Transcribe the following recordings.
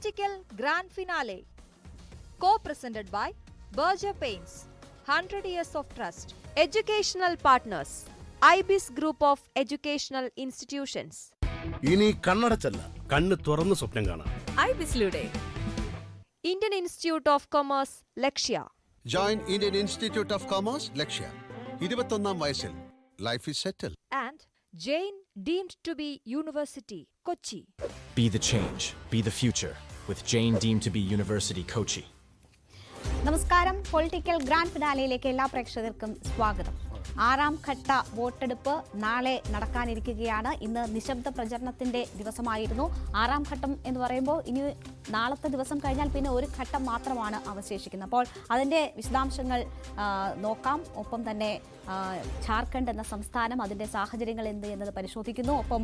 Political Grand Finale, co-presented by Berger Paints, 100 Years of Trust. Educational Partners, IBIS Group of Educational Institutions. ഇനി കണ്ണടച്ചല്ല, കണ്ണ് തുറന്ന് സ്വപ്നം കാണാം. IBISലൂടെ Indian Institute of Commerce, Lakshya. Join Indian Institute of Commerce, ലക്ഷ്യ. 21ാം വയസ്സിൽ life is settle. And Jain deemed to be University, Kochi. Be the change, be the future with Jain deemed to be University, Kochi. നമസ്കാരം. Political grand ഫിനാലയിലേക്ക് എല്ലാ പ്രേക്ഷകർക്കും സ്വാഗതം. 6ാം ഘട്ട വോട്ടെടുപ്പ് നാളെ നടക്കാനിരിക്കുകയാണ്. ഇന്ന് നിശബ്ദ പ്രചരണത്തിന്റെ ദിവസമായിരുന്നു. 6ാം ഘട്ടം എന്ന് പറയുമ്പോൾ ഇനി നാളത്തെ ദിവസം കഴിഞ്ഞാൽ പിന്നെ ഒരു ഘട്ടം മാത്രമാണ് അവശേഷിക്കുന്നത്. അപ്പോൾ അതിൻ്റെ വിശദാംശങ്ങൾ നോക്കാം. ഒപ്പം തന്നെ ജാർഖണ്ഡ് എന്ന സംസ്ഥാനം, അതിൻ്റെ സാഹചര്യങ്ങൾ എന്ത് എന്നത് പരിശോധിക്കുന്നു. ഒപ്പം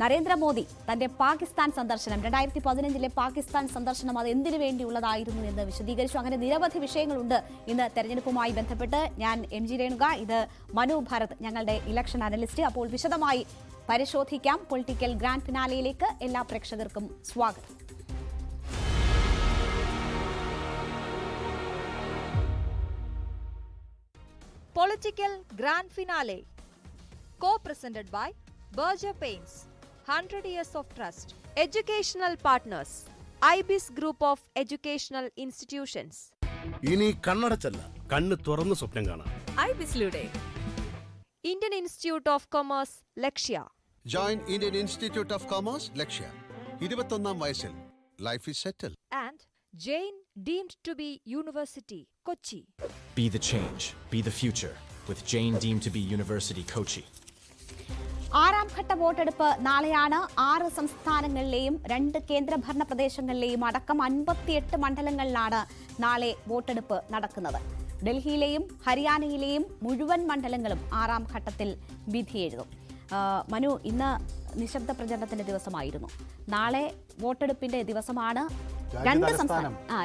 നരേന്ദ്രമോദി തന്റെ പാകിസ്ഥാൻ സന്ദർശനം, 2015 പാകിസ്ഥാൻ സന്ദർശനം, അത് എന്തിനു വേണ്ടിയുള്ളതായിരുന്നു എന്ന് വിശദീകരിച്ചു. അങ്ങനെ നിരവധി വിഷയങ്ങളുണ്ട് ഇന്ന് തെരഞ്ഞെടുപ്പുമായി ബന്ധപ്പെട്ട്. ഞാൻ എം ജി രേണുക, ഇത് മനു ഭരത്, ഞങ്ങളുടെ ഇലക്ഷൻ അനലിസ്റ്റ്. അപ്പോൾ വിശദമായി പരിശോധിക്കാം. പൊളിറ്റിക്കൽ ഗ്രാൻഡ് ഫിനാലയിലേക്ക് എല്ലാ പ്രേക്ഷകർക്കും സ്വാഗതം. Political Grand Finale, co-presented by Berger Paints, 100 Years of Trust. Educational Partners, IBIS Group of Educational Institutions. ഇനി കണ്ണടച്ചല്ല, കണ്ണ് തുറന്ന് സ്വപ്നം കാണാം. IBISലൂടെ Indian Institute of Commerce, Lakshya. Join Indian Institute of Commerce, ലക്ഷ്യ. 21ാം വയസ്സിൽ life is settle. And Jain deemed to be University, Kochi. Be the change, be the future with Jain deemed to be University, Kochi. 6ാം ഘട്ട വോട്ടെടുപ്പ് നാളെയാണ്. 6 സംസ്ഥാനങ്ങളിലെയും 2 കേന്ദ്രഭരണ പ്രദേശങ്ങളിലെയും അടക്കം 58 മണ്ഡലങ്ങളിലാണ് നാളെ വോട്ടെടുപ്പ് നടക്കുന്നത്. ഡൽഹിയിലെയും ഹരിയാനയിലെയും മുഴുവൻ മണ്ഡലങ്ങളും 6ാം ഘട്ടത്തിൽ വിധിയെഴുതും. മനു, ഇന്ന് നിശബ്ദ പ്രചരണത്തിന്റെ ദിവസമായിരുന്നു. നാളെ വോട്ടെടുപ്പിന്റെ ദിവസമാണ്.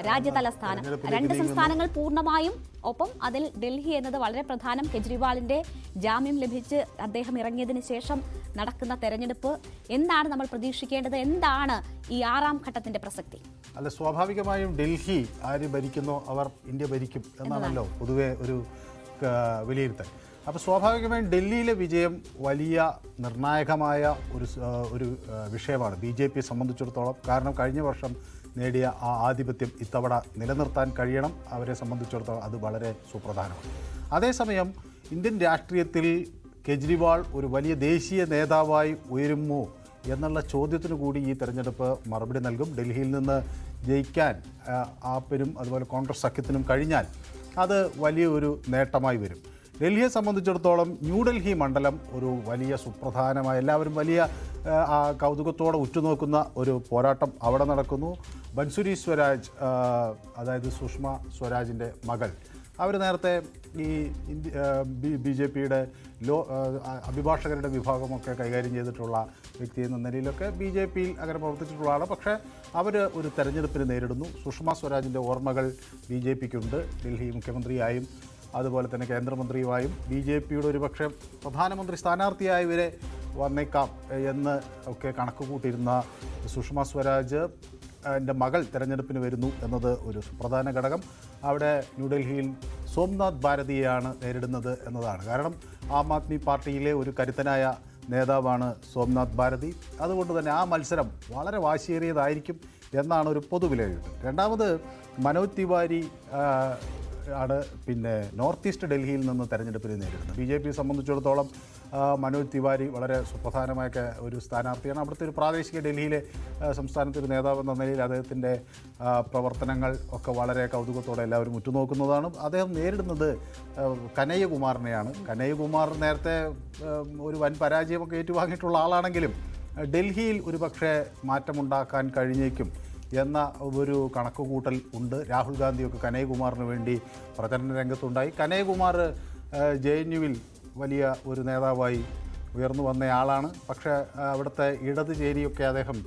രാജ്യതലസ്ഥാനം 2 സംസ്ഥാനങ്ങൾ പൂർണ്ണമായും. ഒപ്പം അതിൽ ഡൽഹി എന്നത് വളരെ പ്രധാനം. കെജ്രിവാളിന്റെ ജാമ്യം ലഭിച്ച് അദ്ദേഹം ഇറങ്ങിയതിന് ശേഷം നടക്കുന്ന തെരഞ്ഞെടുപ്പ്. എന്താണ് നമ്മൾ പ്രതീക്ഷിക്കേണ്ടത്? എന്താണ് ഈ 6ാം ഘട്ടത്തിന്റെ പ്രസക്തി? അല്ല, സ്വാഭാവികമായും ഡൽഹി ആര് ഭരിക്കുന്നോ അവർ ഇന്ത്യ ഭരിക്കും എന്നാണല്ലോ പൊതുവെ ഒരു വിലയിരുത്തൽ. അപ്പോൾ സ്വാഭാവികമായും ഡൽഹിയിലെ വിജയം വലിയ നിർണായകമായ ഒരു വിഷയമാണ് BJP സംബന്ധിച്ചിടത്തോളം. കാരണം കഴിഞ്ഞ വർഷം നേടിയ ആ ആധിപത്യം ഇത്തവണ നിലനിർത്താൻ കഴിയണം. അവരെ സംബന്ധിച്ചിടത്തോളം അത് വളരെ സുപ്രധാനമാണ്. അതേസമയം ഇന്ത്യൻ രാഷ്ട്രീയത്തിൽ കെജ്രിവാൾ ഒരു വലിയ ദേശീയ നേതാവായി ഉയരുമോ എന്നുള്ള ചോദ്യത്തിന് കൂടി ഈ തെരഞ്ഞെടുപ്പ് മറുപടി നൽകും. ഡൽഹിയിൽ നിന്ന് ജയിക്കാൻ ആപ്പിനും അതുപോലെ കോൺഗ്രസ് സഖ്യത്തിനും കഴിഞ്ഞാൽ അത് വലിയ ഒരു നേട്ടമായി വരും. ഡൽഹിയെ സംബന്ധിച്ചിടത്തോളം ന്യൂഡൽഹി മണ്ഡലം ഒരു വലിയ സുപ്രധാനമായ, എല്ലാവരും വലിയ കൗതുകത്തോടെ ഉറ്റുനോക്കുന്ന ഒരു പോരാട്ടം അവിടെ നടക്കുന്നു. ബൻസുരി സ്വരാജ്, അതായത് സുഷമ സ്വരാജിൻ്റെ മകൾ, അവർ നേരത്തെ ഈ BJPയുടെ അഭിഭാഷകരുടെ വിഭാഗമൊക്കെ കൈകാര്യം ചെയ്തിട്ടുള്ള വ്യക്തി എന്ന നിലയിലൊക്കെ BJPയിൽ അങ്ങനെ പ്രവർത്തിച്ചിട്ടുള്ളതാണ്. പക്ഷേ അവർ ഒരു തെരഞ്ഞെടുപ്പിന് നേരിടുന്നു. സുഷമ സ്വരാജിൻ്റെ ഓർമ്മകൾ BJPക്കുണ്ട്. ഡൽഹി മുഖ്യമന്ത്രിയായും അതുപോലെ തന്നെ കേന്ദ്രമന്ത്രിയുമായും BJPയുടെ ഒരുപക്ഷെ പ്രധാനമന്ത്രി സ്ഥാനാർത്ഥിയായി വരെ വന്നേക്കാം എന്ന് ഒക്കെ കണക്ക് കൂട്ടിയിരുന്ന സുഷമ സ്വരാജ് എൻ്റെ മകൾ തെരഞ്ഞെടുപ്പിന് വരുന്നു എന്നത് ഒരു സുപ്രധാന ഘടകം. അവിടെ ന്യൂഡൽഹിയിൽ സോംനാഥ് ഭാരതിയെയാണ് നേരിടുന്നത് എന്നതാണ്. കാരണം ആം ആദ്മി പാർട്ടിയിലെ ഒരു കരുത്തനായ നേതാവാണ് സോംനാഥ് ഭാരതി. അതുകൊണ്ട് തന്നെ ആ മത്സരം വളരെ വാശിയേറിയതായിരിക്കും എന്നാണ് ഒരു പൊതുവിലയിരുത്തൽ. രണ്ടാമത് മനോജ് തിവാരി ആണ് പിന്നെ നോർത്ത് ഈസ്റ്റ് ഡൽഹിയിൽ നിന്ന് തെരഞ്ഞെടുപ്പിന് നേരിടുന്നത്. BJP സംബന്ധിച്ചിടത്തോളം മനോജ് തിവാരി വളരെ സുപ്രധാനമായ ഒരു സ്ഥാനാർത്ഥിയാണ്. അവിടുത്തെ ഒരു പ്രാദേശിക ഡൽഹിയിലെ സംസ്ഥാനത്തെ ഒരു നേതാവ് എന്ന നിലയിൽ അദ്ദേഹത്തിൻ്റെ പ്രവർത്തനങ്ങൾ ഒക്കെ വളരെ കൗതുകത്തോടെ എല്ലാവരും ഉറ്റുനോക്കുന്നതാണ്. അദ്ദേഹം നേരിടുന്നത് കനയ്യകുമാറിനെയാണ്. കനയ്യകുമാർ നേരത്തെ ഒരു വൻ പരാജയമൊക്കെ ഏറ്റുവാങ്ങിയിട്ടുള്ള ആളാണെങ്കിലും ഡൽഹിയിൽ ഒരുപക്ഷെ മാറ്റമുണ്ടാക്കാൻ കഴിഞ്ഞേക്കും എന്ന ഒരു കണക്കുകൂട്ടൽ ഉണ്ട്. രാഹുൽ ഗാന്ധിയൊക്കെ കനയ്യകുമാറിന് വേണ്ടി പ്രചരണ രംഗത്തുണ്ടായി. കനയ്യകുമാർ JNUവിൽ വലിയ ഒരു നേതാവായി ഉയർന്നു വന്നയാളാണ്. പക്ഷേ അവിടുത്തെ ഇടത് ചേരിയൊക്കെ അദ്ദേഹം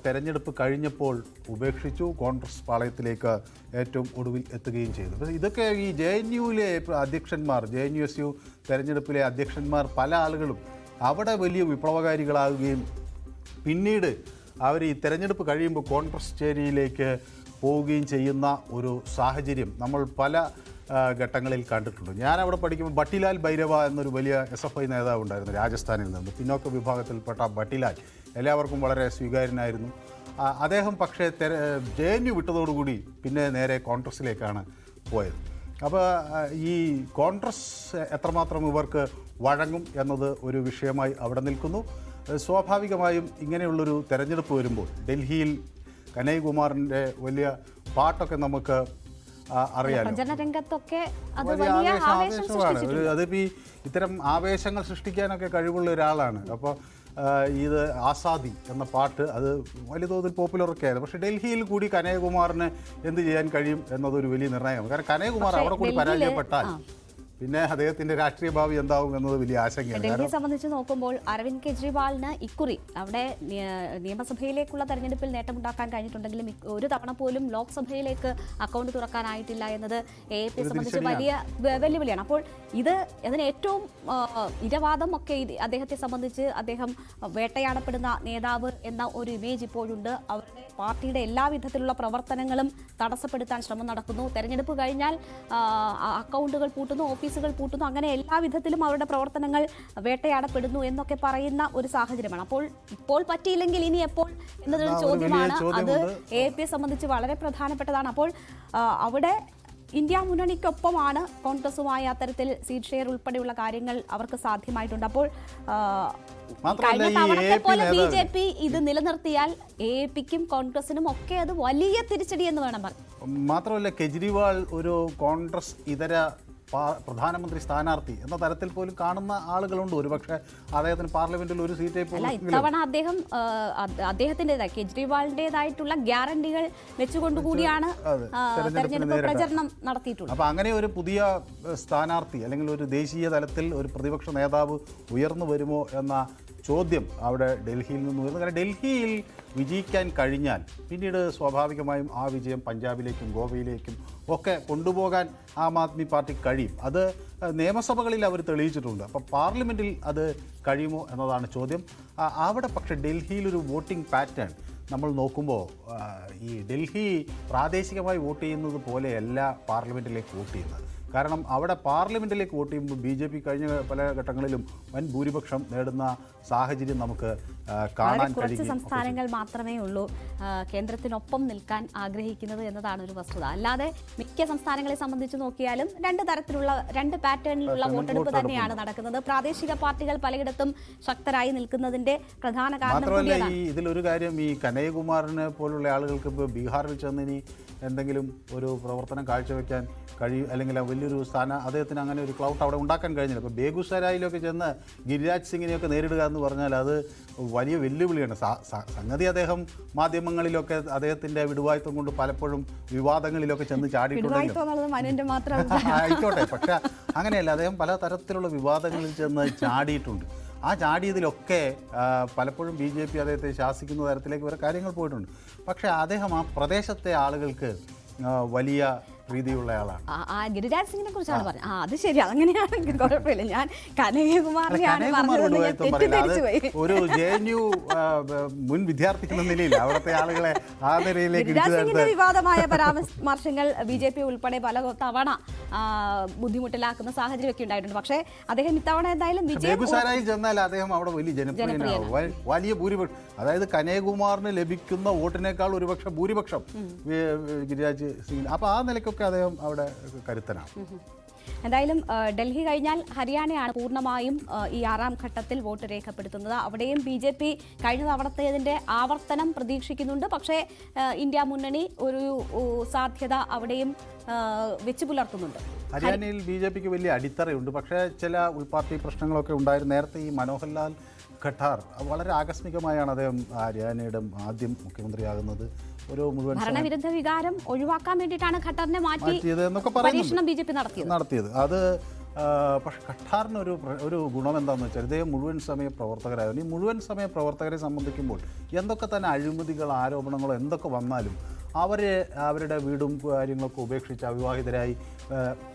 തെരഞ്ഞെടുപ്പ് കഴിഞ്ഞപ്പോൾ ഉപേക്ഷിച്ചു. കോൺഗ്രസ് പാളയത്തിലേക്ക് ഏറ്റവും ഒടുവിൽ എത്തുകയും ചെയ്തു. അപ്പോൾ ഇതൊക്കെ ഈ JNUവിലെ അധ്യക്ഷന്മാർ, JNUSU തെരഞ്ഞെടുപ്പിലെ അധ്യക്ഷന്മാർ പല ആളുകളും അവിടെ വലിയ വിപ്ലവകാരികളാവുകയും പിന്നീട് അവർ ഈ തെരഞ്ഞെടുപ്പ് കഴിയുമ്പോൾ കോൺഗ്രസ് ചേരിയിലേക്ക് പോവുകയും ചെയ്യുന്ന ഒരു സാഹചര്യം നമ്മൾ പല ഘട്ടങ്ങളിൽ കണ്ടിട്ടുണ്ട്. ഞാൻ അവിടെ പഠിക്കുമ്പോൾ ബട്ടിലാൽ ഭൈരവ എന്നൊരു വലിയ SFI നേതാവ് ഉണ്ടായിരുന്നു രാജസ്ഥാനിൽ നിന്ന്. പിന്നോക്ക വിഭാഗത്തിൽപ്പെട്ട ബട്ടിലാൽ എല്ലാവർക്കും വളരെ സ്വീകാര്യനായിരുന്നു. അദ്ദേഹം പക്ഷേ JNU വിട്ടതോടുകൂടി പിന്നെ നേരെ കോൺഗ്രസ്സിലേക്കാണ് പോയത്. അപ്പോൾ ഈ കോൺഗ്രസ് എത്രമാത്രം ഇവർക്ക് വഴങ്ങും എന്നത് ഒരു വിഷയമായി അവിടെ നിൽക്കുന്നു. സ്വാഭാവികമായും ഇങ്ങനെയുള്ളൊരു തെരഞ്ഞെടുപ്പ് വരുമ്പോൾ ഡൽഹിയിൽ കനയ്യകുമാറിൻ്റെ വലിയ പാട്ടൊക്കെ നമുക്ക് അറിയാലോ. രംഗത്തൊക്കെ വലിയ ആവേശമാണ്. അതിപ്പോൾ ഇത്തരം ആവേശങ്ങൾ സൃഷ്ടിക്കാനൊക്കെ കഴിവുള്ള ഒരാളാണ്. അപ്പോൾ ഇത് ആസാദി എന്ന പാട്ട് അത് വലിയ തോതിൽ പോപ്പുലറൊക്കെ ആയിരുന്നു. പക്ഷേ ഡൽഹിയിൽ കൂടി കനയ്യകുമാറിന് എന്ത് ചെയ്യാൻ കഴിയും എന്നതൊരു വലിയ നിർണ്ണയമാണ്. കാരണം കനയ്യകുമാർ അവിടെ കൂടി പരാജയപ്പെട്ടാൽ പിന്നെ അദ്ദേഹത്തിന്റെ രാഷ്ട്രീയ ഭാവി എന്താവും എന്നത് വലിയ ആശങ്കയാണ്. ഡൽഹിയെ സംബന്ധിച്ച് നോക്കുമ്പോൾ അരവിന്ദ് കെജ്രിവാളിന് ഇക്കുറി അവിടെ നിയമസഭയിലേക്കുള്ള തെരഞ്ഞെടുപ്പിൽ നേട്ടമുണ്ടാക്കാൻ കഴിഞ്ഞിട്ടുണ്ടെങ്കിലും ഒരു തവണ പോലും ലോക്സഭയിലേക്ക് അക്കൗണ്ട് തുറക്കാനായിട്ടില്ല എന്നത് AAP സംബന്ധിച്ച് വലിയ വെല്ലുവിളിയാണ്. അപ്പോൾ ഇതിന് ഏറ്റവും ഇരവാദം ഒക്കെ അദ്ദേഹത്തെ സംബന്ധിച്ച് അദ്ദേഹം വേട്ടയാടപ്പെടുന്ന നേതാവ് എന്ന ഒരു ഇമേജ് ഇപ്പോഴുണ്ട്. അവരുടെ പാർട്ടിയുടെ എല്ലാ വിധത്തിലുള്ള പ്രവർത്തനങ്ങളും തടസ്സപ്പെടുത്താൻ ശ്രമം നടക്കുന്നു. തെരഞ്ഞെടുപ്പ് കഴിഞ്ഞാൽ അക്കൗണ്ടുകൾ പൂട്ടുന്നു, ഓഫീസുകൾ പൂട്ടുന്നു, അങ്ങനെ എല്ലാ വിധത്തിലും അവരുടെ പ്രവർത്തനങ്ങൾ വേട്ടയാടപ്പെടുന്നു എന്നൊക്കെ പറയുന്ന ഒരു സാഹചര്യമാണ്. അപ്പോൾ ഇപ്പോൾ പറ്റിയില്ലെങ്കിൽ ഇനി എപ്പോൾ എന്നതൊരു ചോദ്യമാണ്. അത് AAP സംബന്ധിച്ച് വളരെ പ്രധാനപ്പെട്ടതാണ്. അപ്പോൾ അവിടെ ഇന്ത്യ മുന്നണിക്കൊപ്പമാണ് കോൺഗ്രസുമായി അത്തരത്തിൽ സീറ്റ് ഷെയർ ഉൾപ്പെടെയുള്ള കാര്യങ്ങൾ അവർക്ക് സാധ്യമായിട്ടുണ്ട്. അപ്പോൾ കഴിഞ്ഞ തവണത്തെ പോലെ BJP ഇത് നിലനിർത്തിയാൽ AAPക്കും കോൺഗ്രസിനും ഒക്കെ അത് വലിയ തിരിച്ചടി എന്ന് വേണം പറയാൻ. മാത്രമല്ല കെജ്രിവാൾ ഒരു കോൺഗ്രസ് ഇതര പ്രധാനമന്ത്രി സ്ഥാനാർത്ഥി എന്ന തരത്തിൽ പോലും കാണുന്ന ആളുകളുണ്ട്. ഒരുപക്ഷെ അദ്ദേഹത്തിന് പാർലമെന്റിൽ ഒരു സീറ്റേ ഇത്തവണ അദ്ദേഹത്തിൻ്റെതായി കെജ്രിവാളിൻ്റെതായിട്ടുള്ള ഗ്യാരണ്ടികൾ വെച്ചുകൊണ്ടുകൂടിയാണ് തെരഞ്ഞെടുപ്പ് പ്രചരണം നടത്തിയിട്ടുള്ളത്. അപ്പോൾ അങ്ങനെ ഒരു പുതിയ സ്ഥാനാർത്ഥി അല്ലെങ്കിൽ ഒരു ദേശീയ തലത്തിൽ ഒരു പ്രതിപക്ഷ നേതാവ് ഉയർന്നു വരുമോ എന്ന ചോദ്യം അവിടെ ഡൽഹിയിൽ നിന്ന് വരുന്നു. കാരണം ഡൽഹിയിൽ വിജയിക്കാൻ കഴിഞ്ഞാൽ പിന്നീട് സ്വാഭാവികമായും ആ വിജയം പഞ്ചാബിലേക്കും ഗോവയിലേക്കും ഒക്കെ കൊണ്ടുപോകാൻ ആം ആദ്മി പാർട്ടിക്ക് കഴിയും. അത് നിയമസഭകളിൽ അവർ തെളിയിച്ചിട്ടുണ്ട്. അപ്പോൾ പാർലമെൻറ്റിൽ അത് കഴിയുമോ എന്നതാണ് ചോദ്യം. അവിടെ പക്ഷേ ഡൽഹിയിലൊരു വോട്ടിംഗ് പാറ്റേൺ നമ്മൾ നോക്കുമ്പോൾ ഈ ഡൽഹി പ്രാദേശികമായി വോട്ട് ചെയ്യുന്നത് പോലെയല്ല പാർലമെൻറ്റിലേക്ക് വോട്ട് ചെയ്യുന്നത്. കാരണം അവിടെ പാർലമെൻറ്റിലേക്ക് വോട്ട് ചെയ്യുമ്പോൾ BJP കഴിഞ്ഞ പല ഘട്ടങ്ങളിലും വൻ ഭൂരിപക്ഷം നേടുന്ന സാഹചര്യം നമുക്ക് കാണാൻ കുറച്ച് സംസ്ഥാനങ്ങൾ മാത്രമേ ഉള്ളൂ കേന്ദ്രത്തിനൊപ്പം നിൽക്കാൻ ആഗ്രഹിക്കുന്നത് എന്നതാണ് ഒരു വസ്തുത. അല്ലാതെ മിക്ക സംസ്ഥാനങ്ങളെ സംബന്ധിച്ച് നോക്കിയാലും രണ്ട് പാറ്റേണിലുള്ള വോട്ടെടുപ്പ് തന്നെയാണ് നടക്കുന്നത്. പ്രാദേശിക പാർട്ടികൾ പലയിടത്തും ശക്തരായി നിൽക്കുന്നതിന്റെ പ്രധാന കാരണം മാത്രമല്ല ഇതിലൊരു കാര്യം, ഈ കനയ്യകുമാറിനെ പോലുള്ള ആളുകൾക്ക് ഇപ്പോൾ ബീഹാറിൽ ചെന്നിനി എന്തെങ്കിലും ഒരു പ്രവർത്തനം കാഴ്ചവെക്കാൻ കഴിയും, അല്ലെങ്കിൽ വലിയൊരു അദ്ദേഹത്തിന് അങ്ങനെ ഒരു ക്ലൗട്ട് അവിടെ ഉണ്ടാക്കാൻ കഴിഞ്ഞില്ല. ഇപ്പോൾ ബേഗുസരായിലൊക്കെ ചെന്ന് ഗിരിരാജ് സിംഗിനെയൊക്കെ നേരിടുക എന്ന് പറഞ്ഞാൽ അത് വലിയ വെല്ലുവിളിയാണ്. സംഗതി അദ്ദേഹം മാധ്യമങ്ങളിലൊക്കെ അദ്ദേഹത്തിൻ്റെ വിടുവായ്ത്വം കൊണ്ട് പലപ്പോഴും വിവാദങ്ങളിലൊക്കെ ചെന്ന് ചാടിയിട്ടുണ്ടെങ്കിൽ ആയിക്കോട്ടെ, പക്ഷെ അങ്ങനെയല്ല, അദ്ദേഹം പല തരത്തിലുള്ള വിവാദങ്ങളിൽ ചെന്ന് ചാടിയിട്ടുണ്ട്. ആ ചാടിയതിലൊക്കെ പലപ്പോഴും BJP അദ്ദേഹത്തെ ശാസിക്കുന്ന തരത്തിലേക്ക് വരെ കാര്യങ്ങൾ പോയിട്ടുണ്ട്. പക്ഷേ അദ്ദേഹം ആ പ്രദേശത്തെ ആളുകൾക്ക് വലിയ പ്രീതിയുള്ള ആളാണ്. ഗിരിരാജ് സിംഗിനെ കുറിച്ചാണ് പറഞ്ഞത്. അത് ശരി, അങ്ങനെയാണെങ്കിൽ കുഴപ്പമില്ല. ഞാൻ കനയ്യകുമാറിനെയാണ് ഒരു JNU മുൻ വിദ്യാർത്ഥി എന്ന നിലയിൽ അവിടുത്തെ ആളുകളെ ആ നിലയിലേക്ക് വിവാദമായ പരാമർശങ്ങൾ BJP ഉൾപ്പെടെ പല തവണ ബുദ്ധിമുട്ടിലാക്കുന്ന സാഹചര്യമൊക്കെ ഉണ്ടായിട്ടുണ്ട്. പക്ഷേ അദ്ദേഹം ഇത്തവണ എന്തായാലും ബേഗുസരായിൽ ചെന്നാൽ അദ്ദേഹം അവിടെ വലിയ ജനപ്രിയനാവും. വലിയ ഭൂരിപക്ഷം, അതായത് കനയ്യകുമാറിന് ലഭിക്കുന്ന വോട്ടിനേക്കാൾ ഒരുപക്ഷെ ഭൂരിപക്ഷം ഗിരിരാജ് സിംഗ്. അപ്പോൾ ആ നിലയ്ക്കൊക്കെ അദ്ദേഹം അവിടെ കരുത്തനാണ്. എന്തായാലും ഡൽഹി കഴിഞ്ഞാൽ ഹരിയാനയാണ് പൂർണ്ണമായും ഈ 6ാം ഘട്ടത്തിൽ വോട്ട് രേഖപ്പെടുത്തുന്നത്. അവിടെയും BJP കഴിഞ്ഞ തവണത്തേതിൻ്റെ ആവർത്തനം പ്രതീക്ഷിക്കുന്നുണ്ട്. പക്ഷേ ഇന്ത്യ മുന്നണി ഒരു സാധ്യത അവിടെയും വെച്ചു പുലർത്തുന്നുണ്ട്. ഹരിയാനയിൽ BJPക്ക് വലിയ അടിത്തറയുണ്ട്. പക്ഷേ ചില ഉൾപാർട്ടി പ്രശ്നങ്ങളൊക്കെ ഉണ്ടായിരുന്നു. നേരത്തെ ഈ മനോഹർലാൽ ഖട്ടാർ വളരെ ആകസ്മികമായാണ് അദ്ദേഹം ഹരിയാനയുടെ ആദ്യം മുഖ്യമന്ത്രിയാകുന്നത്. ഒരു മുഴുവൻ ഭരണവിരുദ്ധ വികാരം ഒഴിവാക്കാൻ വേണ്ടിയിട്ടാണ് ഖട്ടാറിനെ മാറ്റിയത് എന്നൊക്കെ പരീക്ഷണം BJP നടത്തിയത്. അത് പക്ഷെ ഖട്ടാറിന് ഒരു ഗുണം എന്താണെന്ന് വെച്ചാൽ ഇദ്ദേഹം മുഴുവൻ സമയ പ്രവർത്തകരായിരുന്നു. ഈ മുഴുവൻ സമയ പ്രവർത്തകരെ സംബന്ധിക്കുമ്പോൾ എന്തൊക്കെ തന്നെ അഴിമതികൾ ആരോപണങ്ങളോ എന്തൊക്കെ വന്നാലും അവരുടെ വീടും കാര്യങ്ങളൊക്കെ ഉപേക്ഷിച്ച് അവിവാഹിതരായി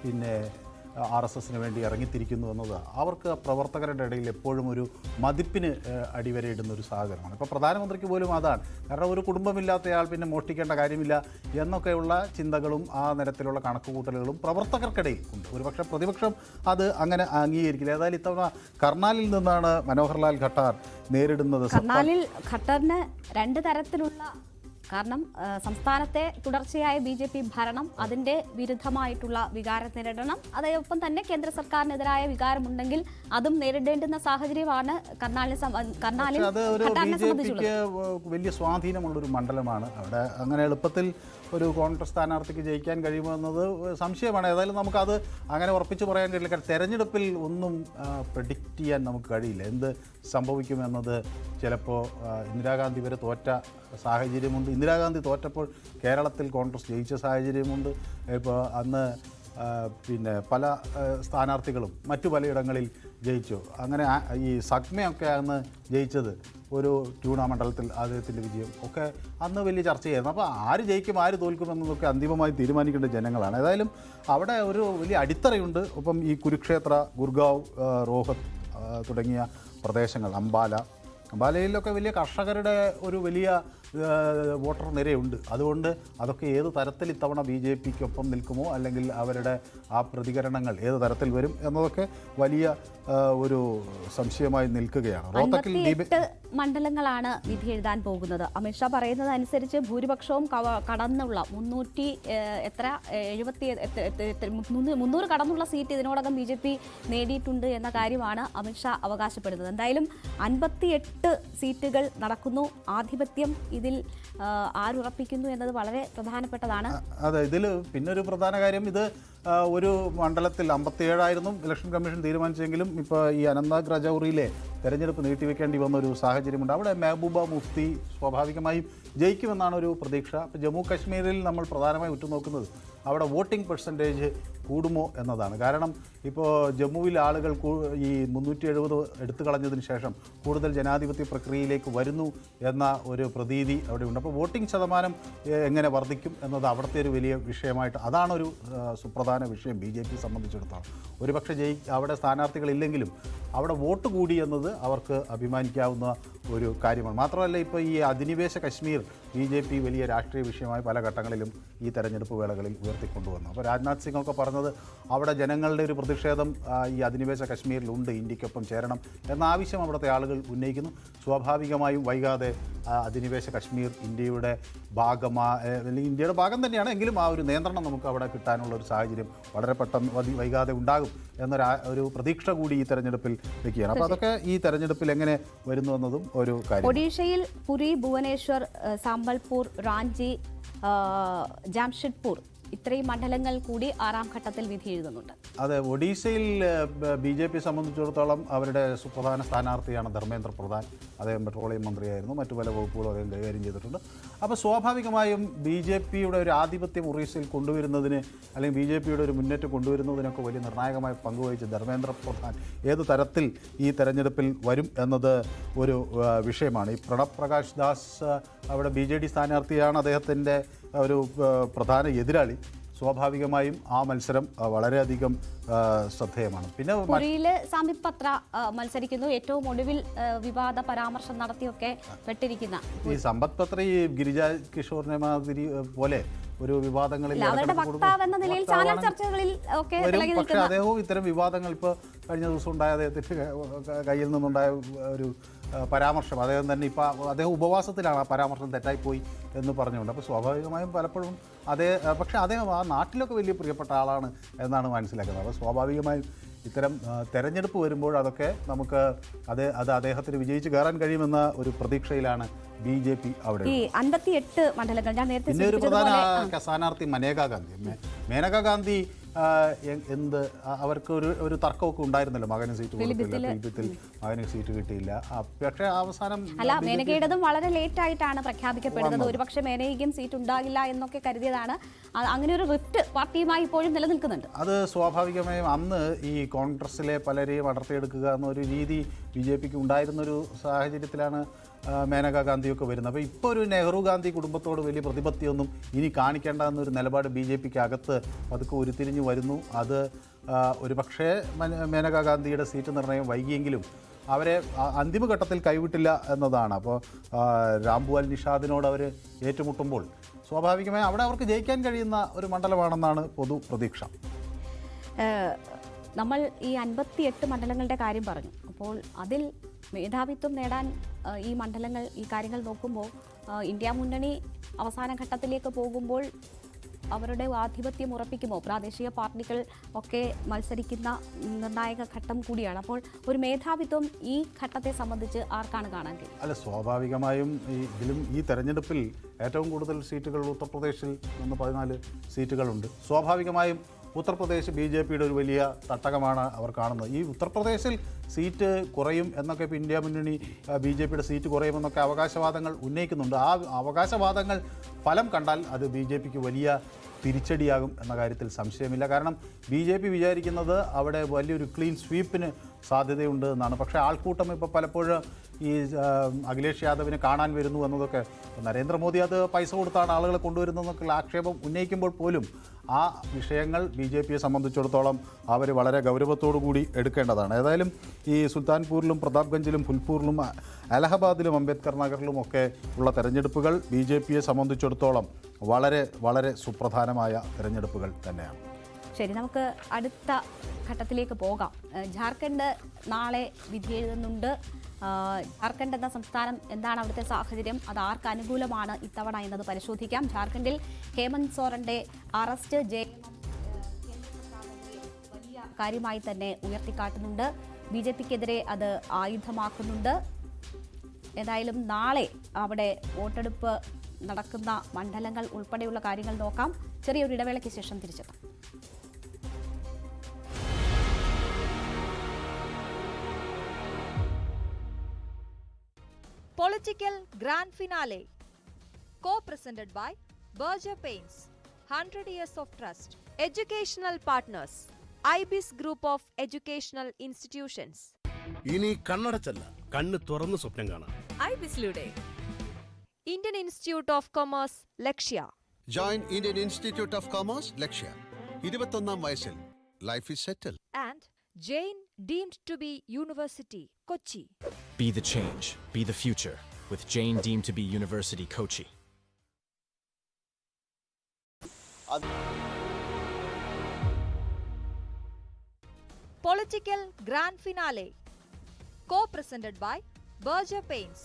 പിന്നെ RSSന് വേണ്ടി ഇറങ്ങിത്തിരിക്കുന്നു എന്നത് അവർക്ക് പ്രവർത്തകരുടെ ഇടയിൽ എപ്പോഴും ഒരു മതിപ്പിന് അടിവരയിടുന്ന ഒരു സാഹചര്യമാണ്. ഇപ്പോൾ പ്രധാനമന്ത്രിക്ക് പോലും അതാണ്. കാരണം ഒരു കുടുംബമില്ലാത്തയാൾ പിന്നെ മോഷ്ടിക്കേണ്ട കാര്യമില്ല എന്നൊക്കെയുള്ള ചിന്തകളും ആ തരത്തിലുള്ള കണക്കുകൂട്ടലുകളും പ്രവർത്തകർക്കിടയിൽ ഉണ്ട്. ഒരുപക്ഷെ പ്രതിപക്ഷം അത് അങ്ങനെ അംഗീകരിക്കില്ല. ഏതായാലും ഇത്തവണ കർണാലിൽ നിന്നാണ് മനോഹർലാൽ ഖട്ടാർ നേരിടുന്നത്. കർണാലിൽ ഖട്ടറിന് രണ്ട് തരത്തിലുള്ള കാരണം സംസ്ഥാനത്തെ തുടർച്ചയായ BJP ഭരണം അതിൻ്റെ വിരുദ്ധമായിട്ടുള്ള വികാരം നേരിടണം. അതോടൊപ്പം തന്നെ കേന്ദ്ര സർക്കാരിനെതിരായ വികാരമുണ്ടെങ്കിൽ അതും നേരിടേണ്ടുന്ന സാഹചര്യമാണ് കർണാലിനെ സംബന്ധിച്ചുള്ളത്. വലിയ സ്വാധീനമുള്ളൊരു മണ്ഡലമാണ്. അവിടെ അങ്ങനെ എളുപ്പത്തിൽ ഒരു കോൺഗ്രസ് സ്ഥാനാർത്ഥിക്ക് ജയിക്കാൻ കഴിയുമെന്നത് സംശയമാണ്. ഏതായാലും നമുക്കത് അങ്ങനെ ഉറപ്പിച്ച് പറയാൻ കഴിയില്ല. കാരണം തെരഞ്ഞെടുപ്പിൽ ഒന്നും പ്രെഡിക്റ്റ് ചെയ്യാൻ നമുക്ക് കഴിയില്ല. എന്ത് സംഭവിക്കുമെന്നത് ചിലപ്പോൾ ഇന്ദിരാഗാന്ധി വരെ തോറ്റ സാഹചര്യമുണ്ട്. ഇന്ദിരാഗാന്ധി തോറ്റപ്പോൾ കേരളത്തിൽ കോൺഗ്രസ് ജയിച്ച സാഹചര്യമുണ്ട്. ഇപ്പോൾ അന്ന് പിന്നെ പല സ്ഥാനാർത്ഥികളും മറ്റു പലയിടങ്ങളിൽ ജയിച്ചു. അങ്ങനെ ഈ സഗ്മയൊക്കെ അന്ന് ജയിച്ചത് ഒരു ട്യൂണ മണ്ഡലത്തിൽ അദ്ദേഹത്തിൻ്റെ വിജയം ഒക്കെ അന്ന് വലിയ ചർച്ചയായിരുന്നു. അപ്പോൾ ആര് ജയിക്കും ആര് തോൽക്കും എന്നതൊക്കെ അന്തിമമായി തീരുമാനിക്കേണ്ട ജനങ്ങളാണ്. ഏതായാലും അവിടെ ഒരു വലിയ അടിത്തറയുണ്ട്. ഒപ്പം ഈ കുരുക്ഷേത്ര, ഗുർഗാവ്, റോഹത്ത് തുടങ്ങിയ പ്രദേശങ്ങൾ, അംബാലയിലൊക്കെ വലിയ കർഷകരുടെ ഒരു വലിയ വോട്ടർ നിരയുണ്ട്. അതുകൊണ്ട് അതൊക്കെ ഏത് തരത്തിൽ ഇത്തവണ BJPക്കൊപ്പം നിൽക്കുമോ അല്ലെങ്കിൽ അവരുടെ ആ പ്രതികരണങ്ങൾ ഏത് തരത്തിൽ വരും എന്നതൊക്കെ വലിയ ഒരു സംശയമായി നിൽക്കുകയാണ്. 58 മണ്ഡലങ്ങളാണ് വിധി എഴുതാൻ പോകുന്നത്. അമിത്ഷാ പറയുന്നത് അനുസരിച്ച് ഭൂരിപക്ഷവും കടന്നുള്ള 300 കടന്നുള്ള സീറ്റ് ഇതിനോടകം BJP നേടിയിട്ടുണ്ട് എന്ന കാര്യമാണ് അമിത്ഷാ അവകാശപ്പെടുന്നത്. എന്തായാലും 58 സീറ്റുകൾ നടക്കുന്നു. ആധിപത്യം ഇതിൽ ആരുറപ്പിക്കുന്നു എന്നത് വളരെ പ്രധാനപ്പെട്ടതാണ്. അതെ, ഇതിൽ പിന്നൊരു പ്രധാന കാര്യം, ഇത് ഒരു മണ്ഡലത്തിൽ 57 ഇലക്ഷൻ കമ്മീഷൻ തീരുമാനിച്ചെങ്കിലും ഇപ്പോൾ ഈ അനന്ത്നാഗ് രജൌരിയിലെ തെരഞ്ഞെടുപ്പ് നീട്ടിവെക്കേണ്ടി വന്ന ഒരു സാഹചര്യമുണ്ട്. അവിടെ മെഹബൂബ മുഫ്തി സ്വാഭാവികമായും ജയിക്കുമെന്നാണ് ഒരു പ്രതീക്ഷ. അപ്പോൾ ജമ്മു കാശ്മീരിൽ നമ്മൾ പ്രധാനമായും ഉറ്റുനോക്കുന്നത് അവിടെ വോട്ടിംഗ് പെർസെൻറ്റേജ് കൂടുമോ എന്നതാണ്. കാരണം ഇപ്പോൾ ജമ്മുവിൽ ആളുകൾ ഈ 370 എടുത്തു കളഞ്ഞതിന് ശേഷം കൂടുതൽ ജനാധിപത്യ പ്രക്രിയയിലേക്ക് വരുന്നു എന്ന ഒരു പ്രതീതി അവിടെ ഉണ്ട്. അപ്പോൾ വോട്ടിംഗ് ശതമാനം എങ്ങനെ വർദ്ധിക്കും എന്നത് അവിടുത്തെ ഒരു വലിയ വിഷയമായിട്ട്, അതാണൊരു സുപ്രധാന വിഷയം BJP സംബന്ധിച്ചിടത്തോളം. ഒരുപക്ഷെ അവിടെ സ്ഥാനാർത്ഥികളില്ലെങ്കിലും അവിടെ വോട്ട് കൂടി എന്നത് അവർക്ക് അഭിമാനിക്കാവുന്ന ഒരു കാര്യമാണ്. മാത്രമല്ല ഇപ്പോൾ ഈ അധിനിവേശ കശ്മീർ BJP വലിയ രാഷ്ട്രീയ വിഷയമായി പല ഘട്ടങ്ങളിലും ഈ തെരഞ്ഞെടുപ്പ് വേളകളിൽ ഉയർത്തിക്കൊണ്ടുവന്നു. അപ്പോൾ രാജ്നാഥ് സിംഗ് ഒക്കെ പറഞ്ഞത് അവിടെ ജനങ്ങളുടെ ഒരു പ്രതിഷേധം ഈ അധിനിവേശ കശ്മീരിലുണ്ട്, ഇന്ത്യക്കൊപ്പം ചേരണം എന്ന ആവശ്യം അവിടുത്തെ ആളുകൾ ഉന്നയിക്കുന്നു. സ്വാഭാവികമായും വൈകാതെ അധിനിവേശ കശ്മീർ ഇന്ത്യയുടെ അല്ലെങ്കിൽ ഇന്ത്യയുടെ ഭാഗം തന്നെയാണ് എങ്കിലും ആ ഒരു നിയന്ത്രണം നമുക്ക് അവിടെ കിട്ടാനുള്ള ഒരു സാഹചര്യം വളരെ പെട്ടെന്ന് വൈകാതെ ഉണ്ടാകും എന്നൊരു പ്രതീക്ഷ കൂടി ഈ തെരഞ്ഞെടുപ്പിൽ വെക്കുകയാണ്. അപ്പോൾ അതൊക്കെ ഈ തെരഞ്ഞെടുപ്പിൽ എങ്ങനെ വരുന്നു എന്നതും ഒരു കാര്യം. ഒഡീഷയിൽ പുരി, ഭുവനേശ്വർ, സാമ്പൽപൂർ, റാഞ്ചി, ജാംഷഡ്പൂർ ഇത്രയും മണ്ഡലങ്ങൾ കൂടി 6ാം ഘട്ടത്തിൽ വിധി എഴുതുന്നുണ്ട്. അതെ, ഒഡീഷയിൽ BJP സംബന്ധിച്ചിടത്തോളം അവരുടെ സുപ്രധാന സ്ഥാനാർത്ഥിയാണ് ധർമ്മേന്ദ്ര പ്രധാൻ. അദ്ദേഹം പെട്രോളിയം മന്ത്രിയായിരുന്നു. മറ്റു പല വകുപ്പുകളും അദ്ദേഹം കൈകാര്യം ചെയ്തിട്ടുണ്ട്. അപ്പോൾ സ്വാഭാവികമായും BJPയുടെ ഒരു ആധിപത്യം ഒറീസയിൽ കൊണ്ടുവരുന്നതിന് അല്ലെങ്കിൽ BJPയുടെ ഒരു മുന്നേറ്റം കൊണ്ടുവരുന്നതിനൊക്കെ വലിയ നിർണായകമായി പങ്കുവഹിച്ച് ധർമ്മേന്ദ്ര പ്രധാൻ ഏത് തരത്തിൽ ഈ തെരഞ്ഞെടുപ്പിൽ വരും എന്നത് ഒരു വിഷയമാണ്. ഈ പ്രണബ് പ്രകാശ് ദാസ് അവിടെ BJD സ്ഥാനാർത്ഥിയാണ്. അദ്ദേഹത്തിൻ്റെ ഒരു പ്രധാന എതിരാളി. സ്വാഭാവികമായും ആ മത്സരം വളരെയധികം ശ്രദ്ധേയമാണ്. പിന്നെ പുരിയിൽ സാമിത് പത്ര മത്സരിക്കുന്നു. ഏറ്റവും ഒടുവിൽ വിവാദ പരാമർശം നടത്തിയൊക്കെ പെട്ടിരിക്കുന്ന ഈ സമ്പത് പത്ര ഈ ഗിരിജ കിഷോറിനെ മാതിരി പോലെ ഒരു വിവാദങ്ങളിൽ പക്ഷേ അദ്ദേഹവും ഇത്തരം വിവാദങ്ങൾ ഇപ്പോൾ കഴിഞ്ഞ ദിവസം ഉണ്ടായ അദ്ദേഹത്തിൻ്റെ കയ്യിൽ നിന്നുണ്ടായ ഒരു പരാമർശം, അദ്ദേഹം തന്നെ ഇപ്പോൾ അദ്ദേഹം ഉപവാസത്തിലാണ്, ആ പരാമർശം തെറ്റായിപ്പോയി എന്ന് പറഞ്ഞുകൊണ്ട്. അപ്പോൾ സ്വാഭാവികമായും പലപ്പോഴും പക്ഷേ അദ്ദേഹം ആ നാട്ടിലൊക്കെ വലിയ പ്രിയപ്പെട്ട ആളാണ് എന്നാണ് മനസ്സിലാക്കുന്നത്. അപ്പോൾ സ്വാഭാവികമായും ഇത്തരം തെരഞ്ഞെടുപ്പ് വരുമ്പോൾ അതൊക്കെ നമുക്ക് അത് അദ്ദേഹത്തിന് വിജയിച്ച് കയറാൻ കഴിയുമെന്ന ഒരു പ്രതീക്ഷയിലാണ് BJP അവിടെ. ഈ 58 മണ്ഡലങ്ങൾ ഞാൻ നേരത്തെ പിന്നെ ഒരു പ്രധാന സ്ഥാനാർത്ഥി മേനകാ ഗാന്ധി എന്ത് അവർക്ക് ഒരു തർക്കമൊക്കെ ഉണ്ടായിരുന്നല്ലോ, മകന് സീറ്റ് കൊടുത്തില്ല, മകന് സീറ്റ് കിട്ടിയില്ല. പക്ഷേ അവസാനം മേനകയുടേതും വളരെ ലേറ്റ് ആയിട്ടാണ് പ്രഖ്യാപിക്കപ്പെടുന്നത്. ഒരുപക്ഷെ മേനകയ്ക്കും സീറ്റ് ഉണ്ടാകില്ല എന്നൊക്കെ കരുതിയതാണ്. അങ്ങനെ ഒരു റിഫ്റ്റ് പാർട്ടിയുമായി ഇപ്പോഴും നിലനിൽക്കുന്നുണ്ട്. അത് സ്വാഭാവികമായും അന്ന് ഈ കോൺഗ്രസിലെ പലരെയും അടർത്തിയെടുക്കുക എന്നൊരു രീതി BJPക്ക് ഉണ്ടായിരുന്നൊരു സാഹചര്യത്തിലാണ് മേനകാ ഗാന്ധിയൊക്കെ വരുന്നത്. അപ്പോൾ ഇപ്പോൾ ഒരു നെഹ്റു ഗാന്ധി കുടുംബത്തോട് വലിയ പ്രതിപത്തിയൊന്നും ഇനി കാണിക്കേണ്ട എന്നൊരു നിലപാട് BJPക്ക് അകത്ത് പതുക്കെ ഉരുത്തിരിഞ്ഞ് വരുന്നു. അത് ഒരുപക്ഷേ മേനകാ ഗാന്ധിയുടെ സീറ്റ് നിർണ്ണയം വൈകിയെങ്കിലും അവരെ അന്തിമഘട്ടത്തിൽ കൈവിട്ടില്ല എന്നതാണ്. അപ്പോൾ രാംഭുവാൽ നിഷാദിനോട് അവർ ഏറ്റുമുട്ടുമ്പോൾ സ്വാഭാവികമായി അവിടെ അവർക്ക് ജയിക്കാൻ കഴിയുന്ന ഒരു മണ്ഡലമാണെന്നാണ് പൊതു പ്രതീക്ഷ. നമ്മൾ ഈ 58 മണ്ഡലങ്ങളുടെ കാര്യം പറഞ്ഞു. അപ്പോൾ അതിൽ മേധാവിത്വം നേടാൻ ഈ മണ്ഡലങ്ങൾ, ഈ കാര്യങ്ങൾ നോക്കുമ്പോൾ ഇന്ത്യ മുന്നണി അവസാന ഘട്ടത്തിലേക്ക് പോകുമ്പോൾ അവരുടെ ആധിപത്യം ഉറപ്പിക്കുമോ? പ്രാദേശിക പാർട്ടികൾ ഒക്കെ മത്സരിക്കുന്ന നിർണായക ഘട്ടം കൂടിയാണ്. അപ്പോൾ ഒരു മേധാവിത്വം ഈ ഘട്ടത്തെ സംബന്ധിച്ച് ആർക്കാണ് കാണാൻ കഴിയും? അല്ല, സ്വാഭാവികമായും ഈ തെരഞ്ഞെടുപ്പിൽ ഏറ്റവും കൂടുതൽ സീറ്റുകൾ ഉത്തർപ്രദേശിൽ നിന്ന് 14 സീറ്റുകളുണ്ട്. സ്വാഭാവികമായും ഉത്തർപ്രദേശ് BJPയുടെ ഒരു വലിയ തട്ടകമാണ് അവർ കാണുന്നത്. ഈ ഉത്തർപ്രദേശിൽ സീറ്റ് കുറയും എന്നൊക്കെ ഇപ്പോൾ ഇന്ത്യ മുന്നണി BJPയുടെ സീറ്റ് കുറയുമെന്നൊക്കെ അവകാശവാദങ്ങൾ ഉന്നയിക്കുന്നുണ്ട്. ആ അവകാശവാദങ്ങൾ ഫലം കണ്ടാൽ അത് BJPക്ക് വലിയ തിരിച്ചടിയാകും എന്ന കാര്യത്തിൽ സംശയമില്ല. കാരണം BJP വിചാരിക്കുന്നത് അവിടെ വലിയൊരു ക്ലീൻ സ്വീപ്പിന് സാധ്യതയുണ്ട് എന്നാണ്. പക്ഷേ ആൾക്കൂട്ടം ഇപ്പോൾ പലപ്പോഴും ഈ അഖിലേഷ് യാദവിനെ കാണാൻ വരുന്നു എന്നതൊക്കെ, നരേന്ദ്രമോദി അത് പൈസ കൊടുത്താണ് ആളുകളെ കൊണ്ടുവരുന്നതെന്നൊക്കെയുള്ള ആക്ഷേപം ഉന്നയിക്കുമ്പോൾ പോലും ആ വിഷയങ്ങൾ BJPയെ സംബന്ധിച്ചിടത്തോളം അവർ വളരെ ഗൗരവത്തോടു കൂടി എടുക്കേണ്ടതാണ്. ഏതായാലും ഈ സുൽത്താൻപൂരിലും പ്രതാപ്ഗഞ്ചിലും ഫുൽപൂരിലും അലഹബാദിലും അംബേദ്കർ നഗറിലും ഒക്കെ ഉള്ള തെരഞ്ഞെടുപ്പുകൾ BJPയെ സംബന്ധിച്ചിടത്തോളം വളരെ വളരെ സുപ്രധാനമായ തെരഞ്ഞെടുപ്പുകൾ തന്നെയാണ്. ശരി, നമുക്ക് അടുത്ത ഘട്ടത്തിലേക്ക് പോകാം. ജാർഖണ്ഡ് നാളെ വിധി എഴുതുന്നുണ്ട്. ജാർഖണ്ഡ് എന്ന സംസ്ഥാനം എന്താണ് അവിടുത്തെ സാഹചര്യം, അത് ആർക്ക് അനുകൂലമാണ് ഇത്തവണ എന്നത് പരിശോധിക്കാം. ജാർഖണ്ഡിൽ ഹേമന്ത് സോറന്റെ അറസ്റ്റ് വലിയ കാര്യമായി തന്നെ ഉയർത്തിക്കാട്ടുന്നുണ്ട്. BJPക്കെതിരെ അത് ആയുധമാക്കുന്നുണ്ട്. ഏതായാലും നാളെ അവിടെ വോട്ടെടുപ്പ് നടക്കുന്ന മണ്ഡലങ്ങൾ ഉൾപ്പെടെയുള്ള കാര്യങ്ങൾ നോക്കാം. ചെറിയൊരു ഇടവേളയ്ക്ക് ശേഷം തിരിച്ചെത്താം. Political Grand Finale, co-presented by Berger Paints, 100 years of trust. Educational partners, IBIS Group of Educational Institutions. ഇനി കണ്ണടച്ചല്ല, കണ്ണ് തുറന്ന് സ്വപ്നം കാണാം. IBISലൂടെ Indian Institute of Commerce, Lakshya. Join Indian Institute of Commerce, ലക്ഷ്യ. 21ാം വയസ്സിൽ life is settle. And Jain deemed to be University, Kochi. Be the change, be the future, with Jain deemed to be University, Kochi. Political Grand Finale, co-presented by Berger Paints,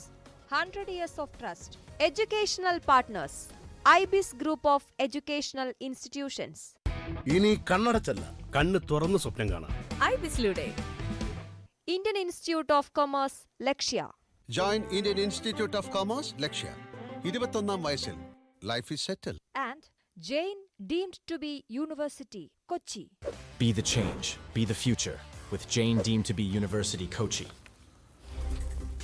100 years of trust. Educational partners, IBIS Group of Educational Institutions. ഇനി കണ്ണടച്ചല്ല, കണ്ണ് തുറന്ന് സ്വപ്നം കാണാം. IBISലൂടെ Indian Institute of Commerce, Lakshya. Join Indian Institute of Commerce, ലക്ഷ്യ. 21ാം വയസ്സിൽ life is settle. And Jain deemed to be University, Kochi. Be the change, be the future, with Jain deemed to be University, Kochi.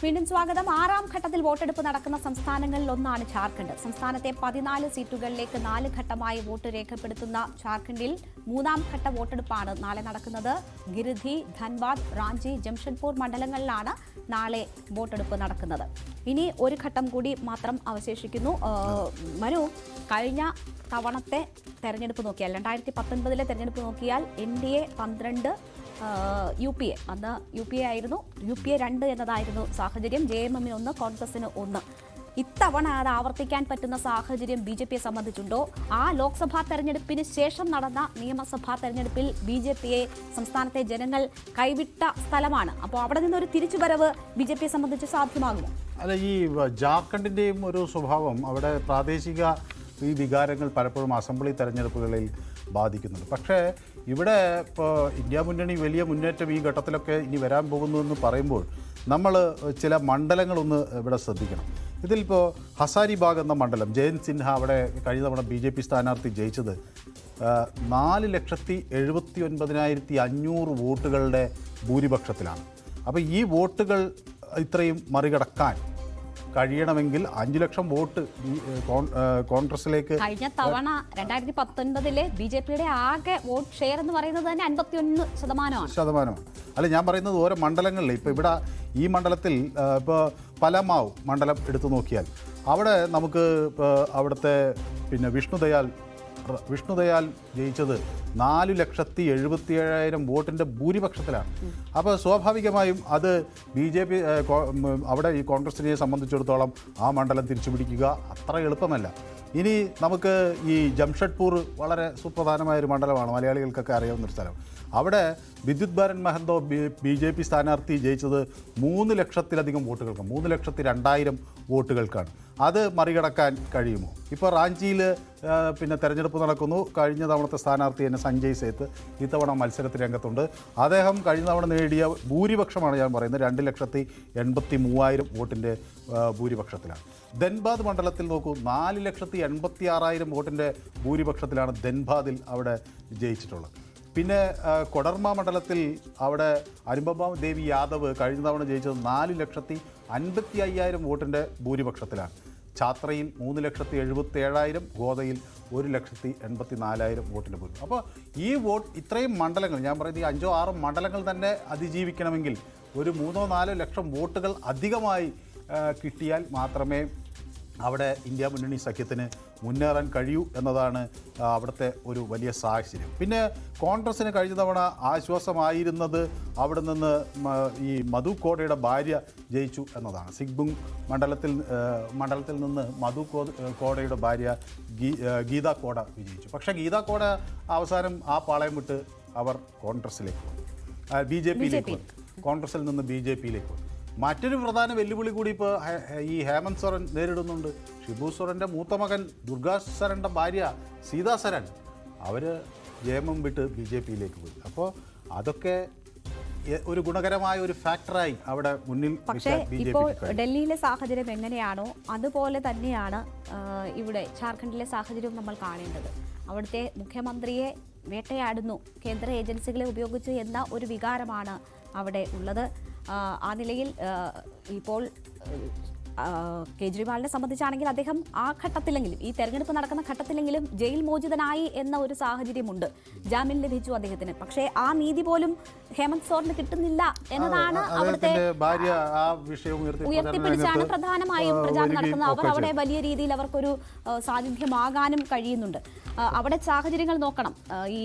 വീണ്ടും സ്വാഗതം. 6ാം ഘട്ടത്തിൽ വോട്ടെടുപ്പ് നടക്കുന്ന സംസ്ഥാനങ്ങളിൽ ഒന്നാണ് ജാർഖണ്ഡ്. സംസ്ഥാനത്തെ 14 സീറ്റുകളിലേക്ക് 4 ഘട്ടമായി വോട്ട് രേഖപ്പെടുത്തുന്ന ജാർഖണ്ഡിൽ 3ാം ഘട്ട വോട്ടെടുപ്പാണ് നാളെ നടക്കുന്നത്. ഗിരിധി, ധൻബാദ്, റാഞ്ചി, ജംഷഡ്പൂർ മണ്ഡലങ്ങളിലാണ് നാളെ വോട്ടെടുപ്പ് നടക്കുന്നത്. ഇനി ഒരു ഘട്ടം കൂടി മാത്രം അവശേഷിക്കുന്നു. മനു, കഴിഞ്ഞ തവണത്തെ തെരഞ്ഞെടുപ്പ് നോക്കിയാൽ, 2019 തെരഞ്ഞെടുപ്പ് നോക്കിയാൽ NDA 12, UPA അന്ന് UPA ആയിരുന്നു, UPA 2 എന്നതായിരുന്നു സാഹചര്യം. JMM 1, കോൺഗ്രസിന് 1. ഇത്തവണ അത് ആവർത്തിക്കാൻ പറ്റുന്ന സാഹചര്യം BJPയെ സംബന്ധിച്ചുണ്ടോ? ആ ലോക്സഭാ തെരഞ്ഞെടുപ്പിന് ശേഷം നടന്ന നിയമസഭാ തെരഞ്ഞെടുപ്പിൽ BJPയെ സംസ്ഥാനത്തെ ജനങ്ങൾ കൈവിട്ട സ്ഥലമാണ്. അപ്പോൾ അവിടെ നിന്നൊരു തിരിച്ചുവരവ് BJPയെ സംബന്ധിച്ച് സാധ്യമാകുമോ? അല്ല, ഈ ജാർഖണ്ഡിൻ്റെയും ഒരു സ്വഭാവം, അവിടെ പ്രാദേശിക ഈ വികാരങ്ങൾ പലപ്പോഴും അസംബ്ലി തെരഞ്ഞെടുപ്പുകളിൽ ബാധിക്കുന്നുണ്ട്. പക്ഷേ ഇവിടെ ഇപ്പോൾ ഇന്ത്യ മുന്നണി വലിയ മുന്നേറ്റം ഈ ഘട്ടത്തിലൊക്കെ ഇനി വരാൻ പോകുന്നു എന്ന് പറയുമ്പോൾ നമ്മൾ ചില മണ്ഡലങ്ങളൊന്ന് ഇവിടെ ശ്രദ്ധിക്കണം. ഇതിലിപ്പോൾ ഹസാരിബാഗ് എന്ന മണ്ഡലം, ജയന്ത് സിൻഹ അവിടെ കഴിഞ്ഞ തവണ BJP സ്ഥാനാർത്ഥി ജയിച്ചത് 4,79,500 വോട്ടുകളുടെ ഭൂരിപക്ഷത്തിലാണ്. അപ്പോൾ ഈ വോട്ടുകൾ ഇത്രയും മറികടക്കാൻ കഴിയണമെങ്കിൽ 5 ലക്ഷം വോട്ട് കോൺഗ്രസിലേക്ക്. കഴിഞ്ഞ തവണ 2019 BJPയുടെ ആകെ വോട്ട് ഷെയർ എന്ന് പറയുന്നത് തന്നെ 51%. അല്ല, ഞാൻ പറയുന്നത് ഓരോ മണ്ഡലങ്ങളിൽ. ഇപ്പോൾ ഇവിടെ ഈ മണ്ഡലത്തിൽ ഇപ്പോൾ പലമാവ് മണ്ഡലം എടുത്തു നോക്കിയാൽ അവിടെ നമുക്ക് അവിടുത്തെ വിഷ്ണുദയാൽ വിഷ്ണുദയാൽ ജയിച്ചത് 4,77,000 വോട്ടിൻ്റെ ഭൂരിപക്ഷത്തിലാണ്. അപ്പോൾ സ്വാഭാവികമായും അത് BJP അവിടെ ഈ കോൺഗ്രസിനെ സംബന്ധിച്ചിടത്തോളം ആ മണ്ഡലം തിരിച്ചുപിടിക്കുക അത്ര എളുപ്പമല്ല. ഇനി നമുക്ക് ഈ ജംഷഡ്പൂർ വളരെ സുപ്രധാനമായൊരു മണ്ഡലമാണ്, മലയാളികൾക്കൊക്കെ അറിയാവുന്നൊരു സ്ഥലം. അവിടെ വിദ്യുത് ബാരൻ മഹന്തോ BJP സ്ഥാനാർത്ഥി ജയിച്ചത് 3 ലക്ഷത്തിലധികം വോട്ടുകൾക്കാണ്, 3,02,000 വോട്ടുകൾക്കാണ്. അത് മറികടക്കാൻ കഴിയുമോ? ഇപ്പോൾ റാഞ്ചിയിൽ പിന്നെ തെരഞ്ഞെടുപ്പ് നടക്കുന്നു. കഴിഞ്ഞ തവണത്തെ സ്ഥാനാർത്ഥി തന്നെ സഞ്ജയ് സേത്ത് ഇത്തവണ മത്സരത്തിൽ രംഗത്തുണ്ട്. അദ്ദേഹം കഴിഞ്ഞ തവണ നേടിയ ഭൂരിപക്ഷമാണ് ഞാൻ പറയുന്നത് 2,83,000 വോട്ടിൻ്റെ ഭൂരിപക്ഷത്തിലാണ്. ധൻബാദ് മണ്ഡലത്തിൽ നോക്കൂ, 4,86,000 വോട്ടിൻ്റെ ഭൂരിപക്ഷത്തിലാണ് ധൻബാദിൽ അവിടെ ജയിച്ചിട്ടുള്ളത്. പിന്നെ കൊഡർമ മണ്ഡലത്തിൽ അവിടെ അനുപമ ദേവി യാദവ് കഴിഞ്ഞ തവണ ജയിച്ചത് 4,55,000 വോട്ടിൻ്റെ ഭൂരിപക്ഷത്തിലാണ്. ഛാത്രയിൽ 3,77,000, ഗോദയിൽ 1,84,000 വോട്ടിൻ്റെ ഭൂരിപക്ഷം. അപ്പോൾ ഈ ഇത്രയും മണ്ഡലങ്ങൾ, ഞാൻ പറയുന്നത് ഈ 5-6 മണ്ഡലങ്ങൾ തന്നെ അതിജീവിക്കണമെങ്കിൽ ഒരു 3-4 ലക്ഷം വോട്ടുകൾ അധികമായി കിട്ടിയാൽ മാത്രമേ അവിടെ ഇന്ത്യ മുന്നണി സഖ്യത്തിന് മുന്നേറാൻ കഴിയൂ എന്നതാണ് അവിടുത്തെ ഒരു വലിയ സാഹചര്യം. പിന്നെ കോൺഗ്രസ്സിന് കഴിഞ്ഞ തവണ ആശ്വാസമായിരുന്നത് അവിടെ നിന്ന് ഈ മധു കോടയുടെ ഭാര്യ ജയിച്ചു എന്നതാണ്. സിഗ്ബുങ് മണ്ഡലത്തിൽ നിന്ന് മധു കോടയുടെ ഭാര്യ ഗീത കോട വിജയിച്ചു. പക്ഷേ ഗീത കോട അവസാനം ആ പാളയം വിട്ട് അവർ കോൺഗ്രസ്സിലേക്ക് വന്നു, BJPയിലേക്ക് വന്നു, കോൺഗ്രസ്സിൽ നിന്ന് BJPയിലേക്ക് വന്നു. മറ്റൊരു പ്രധാന വെല്ലുവിളി കൂടി ഇപ്പോൾ ഈ ഹേമന്ത് സോറൻ നേരിടുന്നുണ്ട്. ഷിബു സോറൻ്റെ മൂത്ത മകൻ ദുർഗാ സരൻ്റെ ഭാര്യ സീതാ സരൻ അവർ ജയമം വിട്ട് BJPയിലേക്ക് പോയി. അപ്പോൾ അതൊക്കെ ഒരു ഗുണകരമായ ഒരു ഫാക്ടറായി അവിടെ മുന്നിൽ. പക്ഷേ ഇപ്പോൾ ഡൽഹിയിലെ സാഹചര്യം എങ്ങനെയാണോ അതുപോലെ തന്നെയാണ് ഇവിടെ ജാർഖണ്ഡിലെ സാഹചര്യവും നമ്മൾ കാണേണ്ടത്. അവിടുത്തെ മുഖ്യമന്ത്രിയെ വേട്ടയാടുന്നു കേന്ദ്ര ഏജൻസികളെ ഉപയോഗിച്ച് എന്ന ഒരു വികാരമാണ് അവിടെ ഉള്ളത്. ആ നിലയിൽ ഇപ്പോൾ കേജ്രിവാളിനെ സംബന്ധിച്ചാണെങ്കിൽ അദ്ദേഹം ആ ഘട്ടത്തിലെങ്കിലും, ഈ തെരഞ്ഞെടുപ്പ് നടക്കുന്ന ഘട്ടത്തിലെങ്കിലും ജയിൽ മോചിതനായി എന്ന ഒരു സാഹചര്യമുണ്ട്. ജാമ്യം ലഭിച്ചു അദ്ദേഹത്തിന്. പക്ഷേ ആ നീതി പോലും ഹേമന്ത് സോറിന് കിട്ടുന്നില്ല എന്നതാണ് അവിടുത്തെ ഉയർത്തിപ്പിടിച്ചാണ് പ്രധാനമായും പ്രചാരണം നടക്കുന്നത്. അവർ അവിടെ വലിയ രീതിയിൽ അവർക്കൊരു സാന്നിധ്യമാകാനും കഴിയുന്നുണ്ട്. അവിടെ സാഹചര്യങ്ങൾ നോക്കണം. ഈ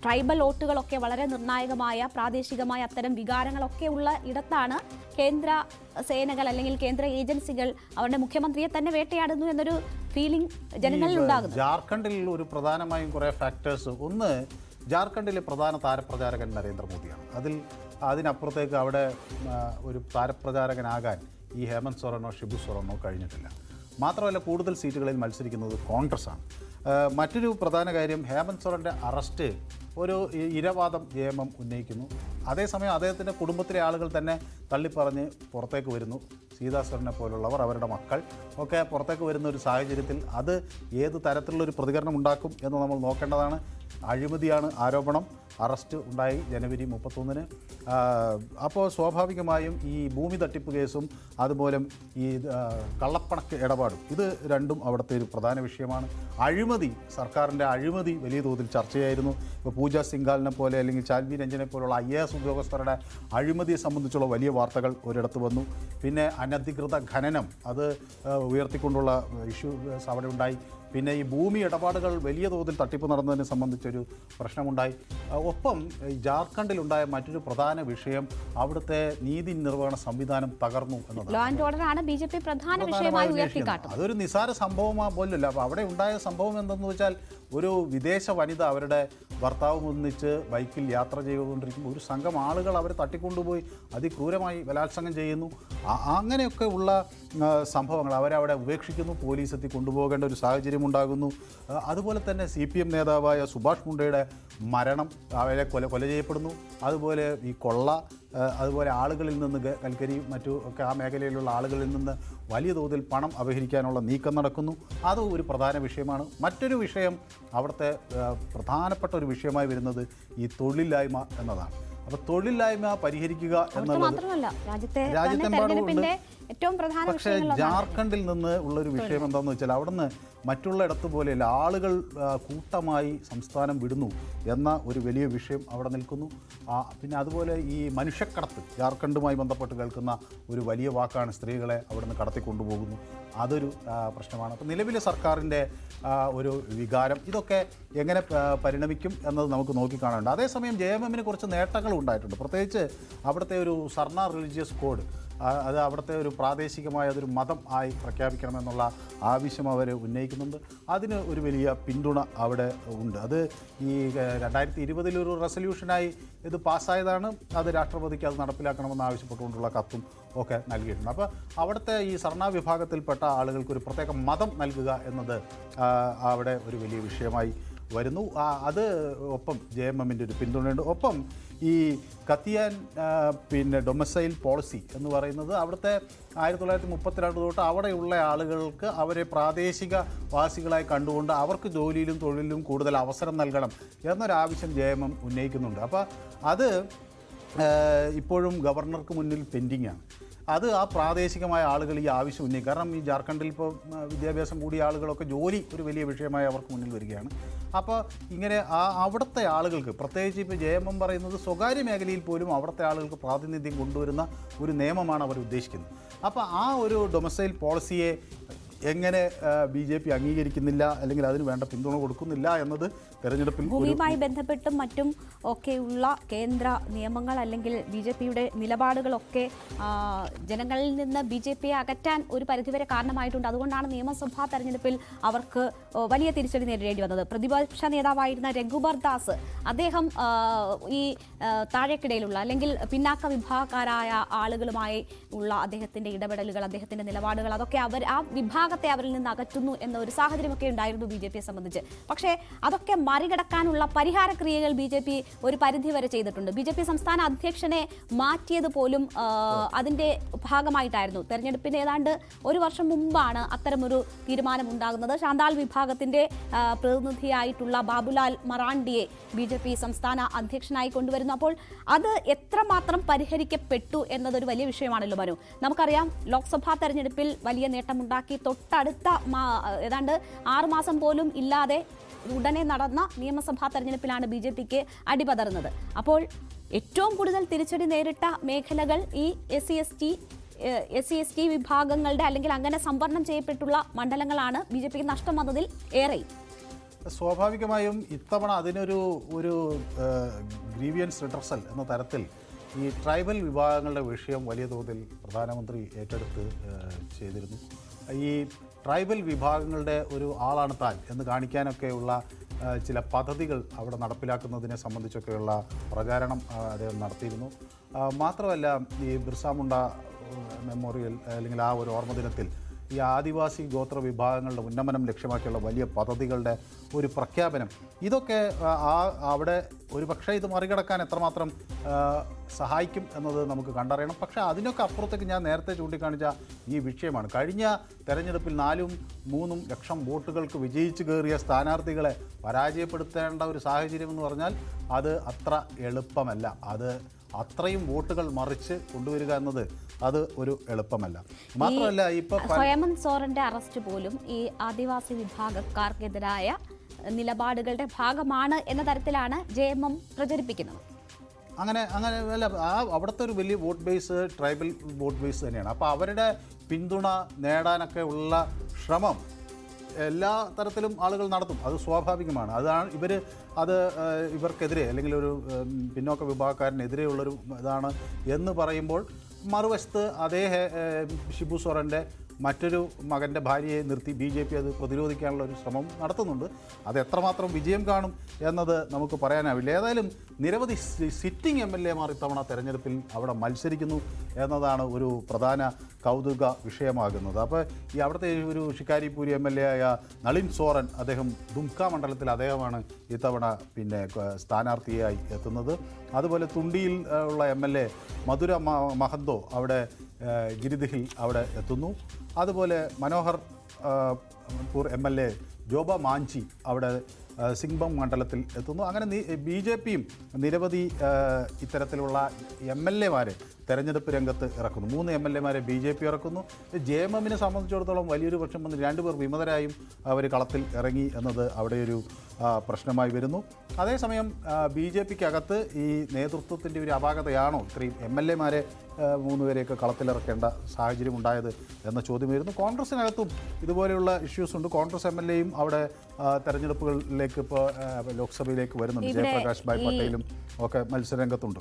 ട്രൈബൽ വോട്ടുകളൊക്കെ വളരെ നിർണായകമായ പ്രാദേശികമായ അത്തരം വികാരങ്ങളൊക്കെ ഉള്ള ഇടത്താണ് കേന്ദ്ര സേനകൾ അല്ലെങ്കിൽ കേന്ദ്ര ഏജൻസികൾ അവരുടെ മുഖ്യമന്ത്രിയെ തന്നെ വേട്ടയാടുന്നു എന്നൊരു ഫീലിംഗ് ജനങ്ങളിൽ ഉണ്ടാകുന്നു. ജാർഖണ്ഡിൽ ഒരു പ്രധാനമായും കുറേ ഫാക്ടേഴ്സ്. ഒന്ന്, ജാർഖണ്ഡിലെ പ്രധാന താരപ്രചാരകൻ നരേന്ദ്രമോദിയാണ്. അതിനപ്പുറത്തേക്ക് അവിടെ ഒരു താരപ്രചാരകനാകാൻ ഈ ഹേമന്ത് സോറനോ ഷിബു സോറനോ കഴിഞ്ഞിട്ടില്ല. മാത്രമല്ല കൂടുതൽ സീറ്റുകളിൽ മത്സരിക്കുന്നത് കോൺഗ്രസ്സാണ്. മറ്റൊരു പ്രധാന കാര്യം, ഹേമന്ത് സോറൻ്റെ അറസ്റ്റ് ഒരു ഇരവാദം ജയമം ഉന്നയിക്കുന്നു. അതേസമയം അദ്ദേഹത്തിൻ്റെ കുടുംബത്തിലെ ആളുകൾ തന്നെ തള്ളിപ്പറഞ്ഞ് പുറത്തേക്ക് വരുന്നു. സീതാ സോറനെ പോലുള്ളവർ, അവരുടെ മക്കൾ ഒക്കെ പുറത്തേക്ക് വരുന്ന ഒരു സാഹചര്യത്തിൽ അത് ഏത് തരത്തിലുള്ളൊരു പ്രതികരണം ഉണ്ടാക്കും എന്ന് നമ്മൾ നോക്കേണ്ടതാണ്. അഴിമതിയാണ് ആരോപണം. അറസ്റ്റ് ഉണ്ടായി ജനുവരി 31-ന്. അപ്പോൾ സ്വാഭാവികമായും ഈ ഭൂമി തട്ടിപ്പ് കേസും അതുപോലെ ഈ കള്ളപ്പണക്ക് ഇടപാടും ഇത് രണ്ടും അവിടുത്തെ ഒരു പ്രധാന വിഷയമാണ്. അഴിമതി, സർക്കാരിൻ്റെ അഴിമതി വലിയ തോതിൽ ചർച്ചയായിരുന്നു. ഇപ്പോൾ പൂജ സിംഗാലിനെ പോലെ അല്ലെങ്കിൽ ചാൽവി രഞ്ജനെ പോലുള്ള IAS ഉദ്യോഗസ്ഥരുടെ അഴിമതിയെ സംബന്ധിച്ചുള്ള വലിയ വാർത്തകൾ ഒരിടത്ത് വന്നു. പിന്നെ അനധികൃത ഖനനം അത് ഉയർത്തിക്കൊണ്ടുള്ള ഇഷ്യൂസ് അവിടെ ഉണ്ടായി. പിന്നെ ഈ ഭൂമി ഇടപാടുകൾ വലിയ തോതിൽ തട്ടിപ്പ് നടന്നതിനെ സംബന്ധിച്ചൊരു പ്രശ്നമുണ്ടായി. ഒപ്പം ജാർഖണ്ഡിലുണ്ടായ മറ്റൊരു പ്രധാന വിഷയം അവിടുത്തെ നീതി നിർവഹണ സംവിധാനം തകർന്നു എന്നതാണ്. അതൊരു നിസാര സംഭവമാ പോലല്ല. അപ്പോൾ അവിടെ ഉണ്ടായ സംഭവം എന്തെന്ന് വെച്ചാൽ, ഒരു വിദേശ വനിത അവരുടെ ഭർത്താവ് ഒന്നിച്ച് ബൈക്കിൽ യാത്ര ചെയ്തുകൊണ്ടിരിക്കുമ്പോൾ ഒരു സംഘം ആളുകൾ അവരെ തട്ടിക്കൊണ്ടുപോയി അതിക്രൂരമായി ബലാത്സംഗം ചെയ്യുന്നു. അങ്ങനെയൊക്കെ ഉള്ള സംഭവങ്ങൾ അവരവിടെ ഉപേക്ഷിക്കുന്നു. പോലീസ് എത്തി കൊണ്ടുപോകേണ്ട ഒരു സാഹചര്യം ഉണ്ടാകുന്നു. അതുപോലെ തന്നെ CPM നേതാവായ സുഭാഷ് മുണ്ടയുടെ മരണം, അവരെ കൊല ചെയ്യപ്പെടുന്നു. അതുപോലെ ഈ കൊള്ള, അതുപോലെ ആളുകളിൽ നിന്ന് കൽക്കരിയും മറ്റു ഒക്കെ ആ മേഖലയിലുള്ള ആളുകളിൽ നിന്ന് വലിയ തോതിൽ പണം അപഹരിക്കാനുള്ള നീക്കം നടക്കുന്നു. അത് ഒരു പ്രധാന വിഷയമാണ്. മറ്റൊരു വിഷയം, അവിടുത്തെ പ്രധാനപ്പെട്ട ഒരു വിഷയമായി വരുന്നത് ഈ തൊഴിലില്ലായ്മ എന്നതാണ്. അപ്പോൾ തൊഴിലില്ലായ്മ പരിഹരിക്കുക എന്നുള്ളത് രാജ്യത്തെമ്പാടും ഏറ്റവും പ്രധാന പക്ഷേ വിഷയങ്ങളിലൊന്നാണ്. ജാർഖണ്ഡിൽ നിന്ന് ഉള്ളൊരു വിഷയം എന്താണെന്ന് വെച്ചാൽ അവിടുന്ന് മറ്റുള്ളയിടത്ത് പോലെയല്ല, ആളുകൾ കൂട്ടമായി സംസ്ഥാനം വിടുന്നു എന്ന ഒരു വലിയ വിഷയം അവിടെ നിൽക്കുന്നു. പിന്നെ അതുപോലെ ഈ മനുഷ്യക്കടത്ത് ജാർഖണ്ഡുമായി ബന്ധപ്പെട്ട് കേൾക്കുന്ന ഒരു വലിയ വാക്കാണ് സ്ത്രീകളെ അവിടുന്ന് കടത്തിക്കൊണ്ടുപോകുന്നു. അതൊരു പ്രശ്നമാണ്. അപ്പോൾ നിലവിലെ സർക്കാരിൻ്റെ ഒരു വികാരം ഇതൊക്കെ എങ്ങനെ പരിണമിക്കും എന്നത് നമുക്ക് നോക്കിക്കാണുന്നുണ്ട്. അതേസമയം JMMന് കുറച്ച് നേട്ടങ്ങൾ ഉണ്ടായിട്ടുണ്ട്. പ്രത്യേകിച്ച് അവിടുത്തെ ഒരു സർണ റിലീജിയസ് കോഡ്, അത് അവിടുത്തെ ഒരു പ്രാദേശികമായ അതൊരു മതം ആയി പ്രഖ്യാപിക്കണമെന്നുള്ള ആവശ്യം അവർ ഉന്നയിക്കുന്നുണ്ട്. അതിന് ഒരു വലിയ പിന്തുണ അവിടെ ഉണ്ട്. അത് ഈ 2020 ഒരു റെസൊല്യൂഷനായി ഇത് പാസ്സായതാണ്. അത് രാഷ്ട്രപതിക്ക് അത് നടപ്പിലാക്കണമെന്ന് ആവശ്യപ്പെട്ടുകൊണ്ടുള്ള കത്തും ഒക്കെ നൽകിയിട്ടുണ്ട്. അപ്പോൾ അവിടുത്തെ ഈ സർണ വിഭാഗത്തിൽപ്പെട്ട ആളുകൾക്ക് ഒരു പ്രത്യേക മതം നൽകുക എന്നത് അവിടെ ഒരു വലിയ വിഷയമായി വരുന്നു. അത് ഒപ്പം JMMൻ്റെ ഒരു പിന്തുണയുണ്ട്. ഒപ്പം ഈ കത്തിയാൻ ഡൊമസൈൽ പോളിസി എന്ന് പറയുന്നത് അവിടുത്തെ 1932 തൊട്ട് അവിടെയുള്ള ആളുകൾക്ക് അവരെ പ്രാദേശിക വാസികളായി കണ്ടുകൊണ്ട് അവർക്ക് ജോലിയിലും തൊഴിലിലും കൂടുതൽ അവസരം നൽകണം എന്നൊരാവശ്യം JMM ഉന്നയിക്കുന്നുണ്ട്. അപ്പോൾ അത് ഇപ്പോഴും ഗവർണർക്ക് മുന്നിൽ പെൻഡിങ്ങാണ്. അത് ആ പ്രാദേശികമായ ആളുകൾ ഈ ആവശ്യം ഉന്നയിക്കും. കാരണം ഈ ജാർഖണ്ഡിൽ ഇപ്പോൾ വിദ്യാഭ്യാസം കൂടിയ ആളുകളൊക്കെ ജോലി ഒരു വലിയ വിഷയമായി അവർക്ക് മുന്നിൽ വരികയാണ്. അപ്പോൾ ഇങ്ങനെ അവിടുത്തെ ആളുകൾക്ക്, പ്രത്യേകിച്ച് ഇപ്പോൾ JMM പറയുന്നത് സ്വകാര്യ മേഖലയിൽ പോലും അവിടുത്തെ ആളുകൾക്ക് പ്രാതിനിധ്യം കൊണ്ടുവരുന്ന ഒരു നിയമമാണ് അവർ ഉദ്ദേശിക്കുന്നത്. അപ്പോൾ ആ ഒരു ഡൊമസൈൽ പോളിസിയെ എങ്ങനെ BJP അംഗീകരിക്കുന്നില്ല, അല്ലെങ്കിൽ അതിന് വേണ്ട പിന്തുണ കൊടുക്കുന്നില്ല എന്നത് തെരഞ്ഞെടുപ്പിൽ ഭൂമിയുമായി ബന്ധപ്പെട്ടും മറ്റും ഒക്കെയുള്ള കേന്ദ്ര നിയമങ്ങൾ അല്ലെങ്കിൽ BJPയുടെ നിലപാടുകളൊക്കെ ജനങ്ങളിൽ നിന്ന് BJPയെ അകറ്റാൻ ഒരു പരിധിവരെ കാരണമായിട്ടുണ്ട്. അതുകൊണ്ടാണ് നിയമസഭാ തെരഞ്ഞെടുപ്പിൽ അവർക്ക് വലിയ തിരിച്ചടി നേരിടേണ്ടി വന്നത്. പ്രതിപക്ഷ നേതാവായിരുന്ന രഘുബർ ദാസ്, അദ്ദേഹം ഈ താഴേക്കിടയിലുള്ള അല്ലെങ്കിൽ പിന്നാക്ക വിഭാഗക്കാരായ ആളുകളുമായി ഉള്ള അദ്ദേഹത്തിൻ്റെ ഇടപെടലുകൾ, അദ്ദേഹത്തിൻ്റെ നിലപാടുകൾ, അതൊക്കെ ആ വിഭാഗത്തെ അവരിൽ നിന്ന് അകറ്റുന്നു എന്ന ഒരു സാഹചര്യമൊക്കെ ഉണ്ടായിരുന്നു BJPയെ സംബന്ധിച്ച്. പക്ഷേ അതൊക്കെ മറികടക്കാനുള്ള പരിഹാര ക്രിയകൾ BJP ഒരു പരിധി വരെ ചെയ്തിട്ടുണ്ട്. BJP സംസ്ഥാന അധ്യക്ഷനെ മാറ്റിയത് പോലും അതിൻ്റെ ഭാഗമായിട്ടായിരുന്നു. തെരഞ്ഞെടുപ്പിന് ഏതാണ്ട് ഒരു വർഷം മുമ്പാണ് അത്തരമൊരു തീരുമാനം ഉണ്ടാകുന്നത്. ശാന്താൾ വിഭാഗത്തിൻ്റെ പ്രതിനിധിയായിട്ടുള്ള ബാബുലാൽ മറാണ്ടിയെ BJP സംസ്ഥാന അധ്യക്ഷനായി കൊണ്ടുവരുന്നു. അപ്പോൾ അത് എത്രമാത്രം പരിഹരിക്കപ്പെട്ടു എന്നതൊരു വലിയ വിഷയമാണല്ലോ മനു. നമുക്കറിയാം, ലോക്സഭാ തെരഞ്ഞെടുപ്പിൽ വലിയ നേട്ടമുണ്ടാക്കി തൊട്ടടുത്ത ഏതാണ്ട് 6 മാസം പോലും ഇല്ലാതെ ഉടനെ നടന്ന നിയമസഭാ തെരഞ്ഞെടുപ്പിലാണ് BJPക്ക് അടിപതറുന്നത്. അപ്പോൾ ഏറ്റവും കൂടുതൽ തിരിച്ചടി നേരിട്ട മേഖലകൾ ഈ SC/ST വിഭാഗങ്ങളുടെ അല്ലെങ്കിൽ അങ്ങനെ സംവരണം ചെയ്യപ്പെട്ടുള്ള മണ്ഡലങ്ങളാണ്. BJPക്ക് നഷ്ടം വന്നതിൽ ഏറെ. സ്വാഭാവികമായും ഇത്തവണ അതിനൊരു ഗ്രീവിയൻസ് റിഡ്രസൽ എന്ന തരത്തിൽ ഈ ട്രൈബൽ വിഭാഗങ്ങളുടെ വിഷയം വലിയ തോതിൽ പ്രധാനമന്ത്രി ഏറ്റെടുത്ത് ചെയ്തിരുന്നു. ഈ ട്രൈബൽ വിഭാഗങ്ങളുടെ ഒരു ആളാണ് താൻ എന്ന് കാണിക്കാനൊക്കെയുള്ള ചില പദ്ധതികൾ അവിടെ നടപ്പിലാക്കുന്നതിനെ സംബന്ധിച്ചൊക്കെയുള്ള പ്രചാരണം അദ്ദേഹം നടത്തിയിരുന്നു. മാത്രമല്ല, ഈ ബിർസ മുണ്ട മെമ്മോറിയൽ അല്ലെങ്കിൽ ആ ഒരു ഓർമ്മദിനത്തിൽ ഈ ആദിവാസി ഗോത്ര വിഭാഗങ്ങളുടെ ഉന്നമനം ലക്ഷ്യമാക്കിയുള്ള വലിയ പദ്ധതികളുടെ ഒരു പ്രഖ്യാപനം, ഇതൊക്കെ അവിടെ ഒരു പക്ഷേ ഇത് മറികടക്കാൻ എത്രമാത്രം സഹായിക്കും എന്നത് നമുക്ക് കണ്ടറിയണം. പക്ഷേ അതിനൊക്കെ അപ്പുറത്തേക്ക് ഞാൻ നേരത്തെ ചൂണ്ടിക്കാണിച്ച ഈ വിഷയമാണ്. കഴിഞ്ഞ തെരഞ്ഞെടുപ്പിൽ 4-3 ലക്ഷം വോട്ടുകൾക്ക് വിജയിച്ചു കയറിയ സ്ഥാനാർത്ഥികളെ പരാജയപ്പെടുത്തേണ്ട ഒരു സാഹചര്യം എന്ന് പറഞ്ഞാൽ അത് അത്ര എളുപ്പമല്ല. അത് അത്രയും വോട്ടുകൾ മറിച്ച് കൊണ്ടുവരിക എന്നത് അത് ഒരു എളുപ്പമല്ല. മാത്രമല്ല, ഇപ്പൊ ഹേമന്ത് സോറന്റെ അറസ്റ്റ് പോലും ഈ ആദിവാസി വിഭാഗക്കാർക്കെതിരായ നിലപാടുകളുടെ ഭാഗമാണ് എന്ന തരത്തിലാണ് JMM പ്രചരിപ്പിക്കുന്നത്. അങ്ങനെ അല്ല, അവിടുത്തെ ഒരു വലിയ vote base tribal vote base തന്നെയാണ്. അപ്പോൾ അവരുടെ പിന്തുണ നേടാനൊക്കെ ഉള്ള ശ്രമം എല്ലാ തരത്തിലും ആളുകൾ നടത്തും. അത് സ്വാഭാവികമാണ്. അതാണ് ഇവർക്കെതിരെ അല്ലെങ്കിൽ ഒരു പിന്നോക്ക വിഭാഗക്കാരനെതിരെയുള്ളൊരു ഇതാണ് എന്ന് പറയുമ്പോൾ, മറുവശത്ത് അതേ ഷിബു സോറൻ്റെ മറ്റൊരു മകൻ്റെ ഭാര്യയെ നിർത്തി BJP അത് പ്രതിരോധിക്കാനുള്ള ഒരു ശ്രമം നടത്തുന്നുണ്ട്. അത് എത്രമാത്രം വിജയം കാണും എന്നത് നമുക്ക് പറയാനാവില്ല. ഏതായാലും നിരവധി സിറ്റിംഗ് MLA-മാർ ഇത്തവണ തെരഞ്ഞെടുപ്പിൽ അവിടെ മത്സരിക്കുന്നു എന്നതാണ് ഒരു പ്രധാന കൗതുക വിഷയമാകുന്നത്. അപ്പോൾ ഈ അവിടുത്തെ ഒരു ഷിക്കാരിപൂരി MLA ആയ നളിൻ സോറൻ, അദ്ദേഹം ദുംക മണ്ഡലത്തിൽ അദ്ദേഹമാണ് ഇത്തവണ സ്ഥാനാർത്ഥിയായി എത്തുന്നത്. അതുപോലെ തുണ്ടിയിൽ ഉള്ള MLA മധുര മഹന്തോ അവിടെ ഗിരിദിഹിൽ അവിടെ എത്തുന്നു. അതുപോലെ മനോഹർ പൂർ MLA ജോബ മാഞ്ചി അവിടെ സിംഗ്ബം മണ്ഡലത്തിൽ എത്തുന്നു. അങ്ങനെ BJPയും നിരവധി ഇത്തരത്തിലുള്ള MLAമാരെ തെരഞ്ഞെടുപ്പ് രംഗത്ത് ഇറക്കുന്നു. 3 MLAമാരെ BJP ഇറക്കുന്നു. JMMനെ സംബന്ധിച്ചിടത്തോളം വലിയൊരു പക്ഷം വന്ന് 2 പേർ വിമതരായും അവർ കളത്തിൽ ഇറങ്ങി എന്നത് അവിടെ ഒരു പ്രശ്നമായി വരുന്നു. അതേസമയം BJPക്കകത്ത് ഈ നേതൃത്വത്തിൻ്റെ ഒരു അപാകതയാണോ ഇത്രയും MLAമാരെ 3 പേരെയൊക്കെ കളത്തിലിറക്കേണ്ട സാഹചര്യം ഉണ്ടായത് എന്ന ചോദ്യം വരുന്നു. കോൺഗ്രസിനകത്തും ഇതുപോലെയുള്ള ഇഷ്യൂസ് ഉണ്ട്. കോൺഗ്രസ് MLAയും അവിടെ തെരഞ്ഞെടുപ്പുകളിലേക്ക് ഇപ്പോൾ ലോക്സഭയിലേക്ക് വരുന്നുണ്ട്. ജയപ്രകാശ് ഭായ് പട്ടേലും ഒക്കെ മത്സരരംഗത്തുണ്ട്.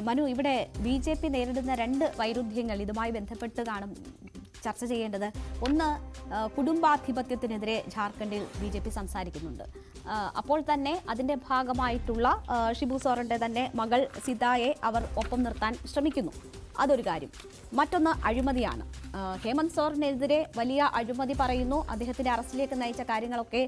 മനു, ഇവിടെ BJP നേരിടുന്ന 2 വൈരുദ്ധ്യങ്ങൾ ഇതുമായി ബന്ധപ്പെട്ട് ചർച്ച ചെയ്യേണ്ടത്. ഒന്ന്, കുടുംബാധിപത്യത്തിനെതിരെ ജാർഖണ്ഡിൽ BJP സംസാരിക്കുന്നുണ്ട്. അപ്പോൾ തന്നെ അതിൻ്റെ ഭാഗമായിട്ടുള്ള ഷിബു സോറൻ്റെ തന്നെ മകൾ സീതായെ അവർ ഒപ്പം നിർത്താൻ ശ്രമിക്കുന്നു. അതൊരു കാര്യം. മറ്റൊന്ന് അഴിമതിയാണ്. ഹേമന്ത് സോറനെതിരെ വലിയ അഴിമതി പറയുന്നു. അദ്ദേഹത്തിൻ്റെ അറസ്റ്റിലേക്ക് നയിച്ച കാര്യങ്ങളൊക്കെ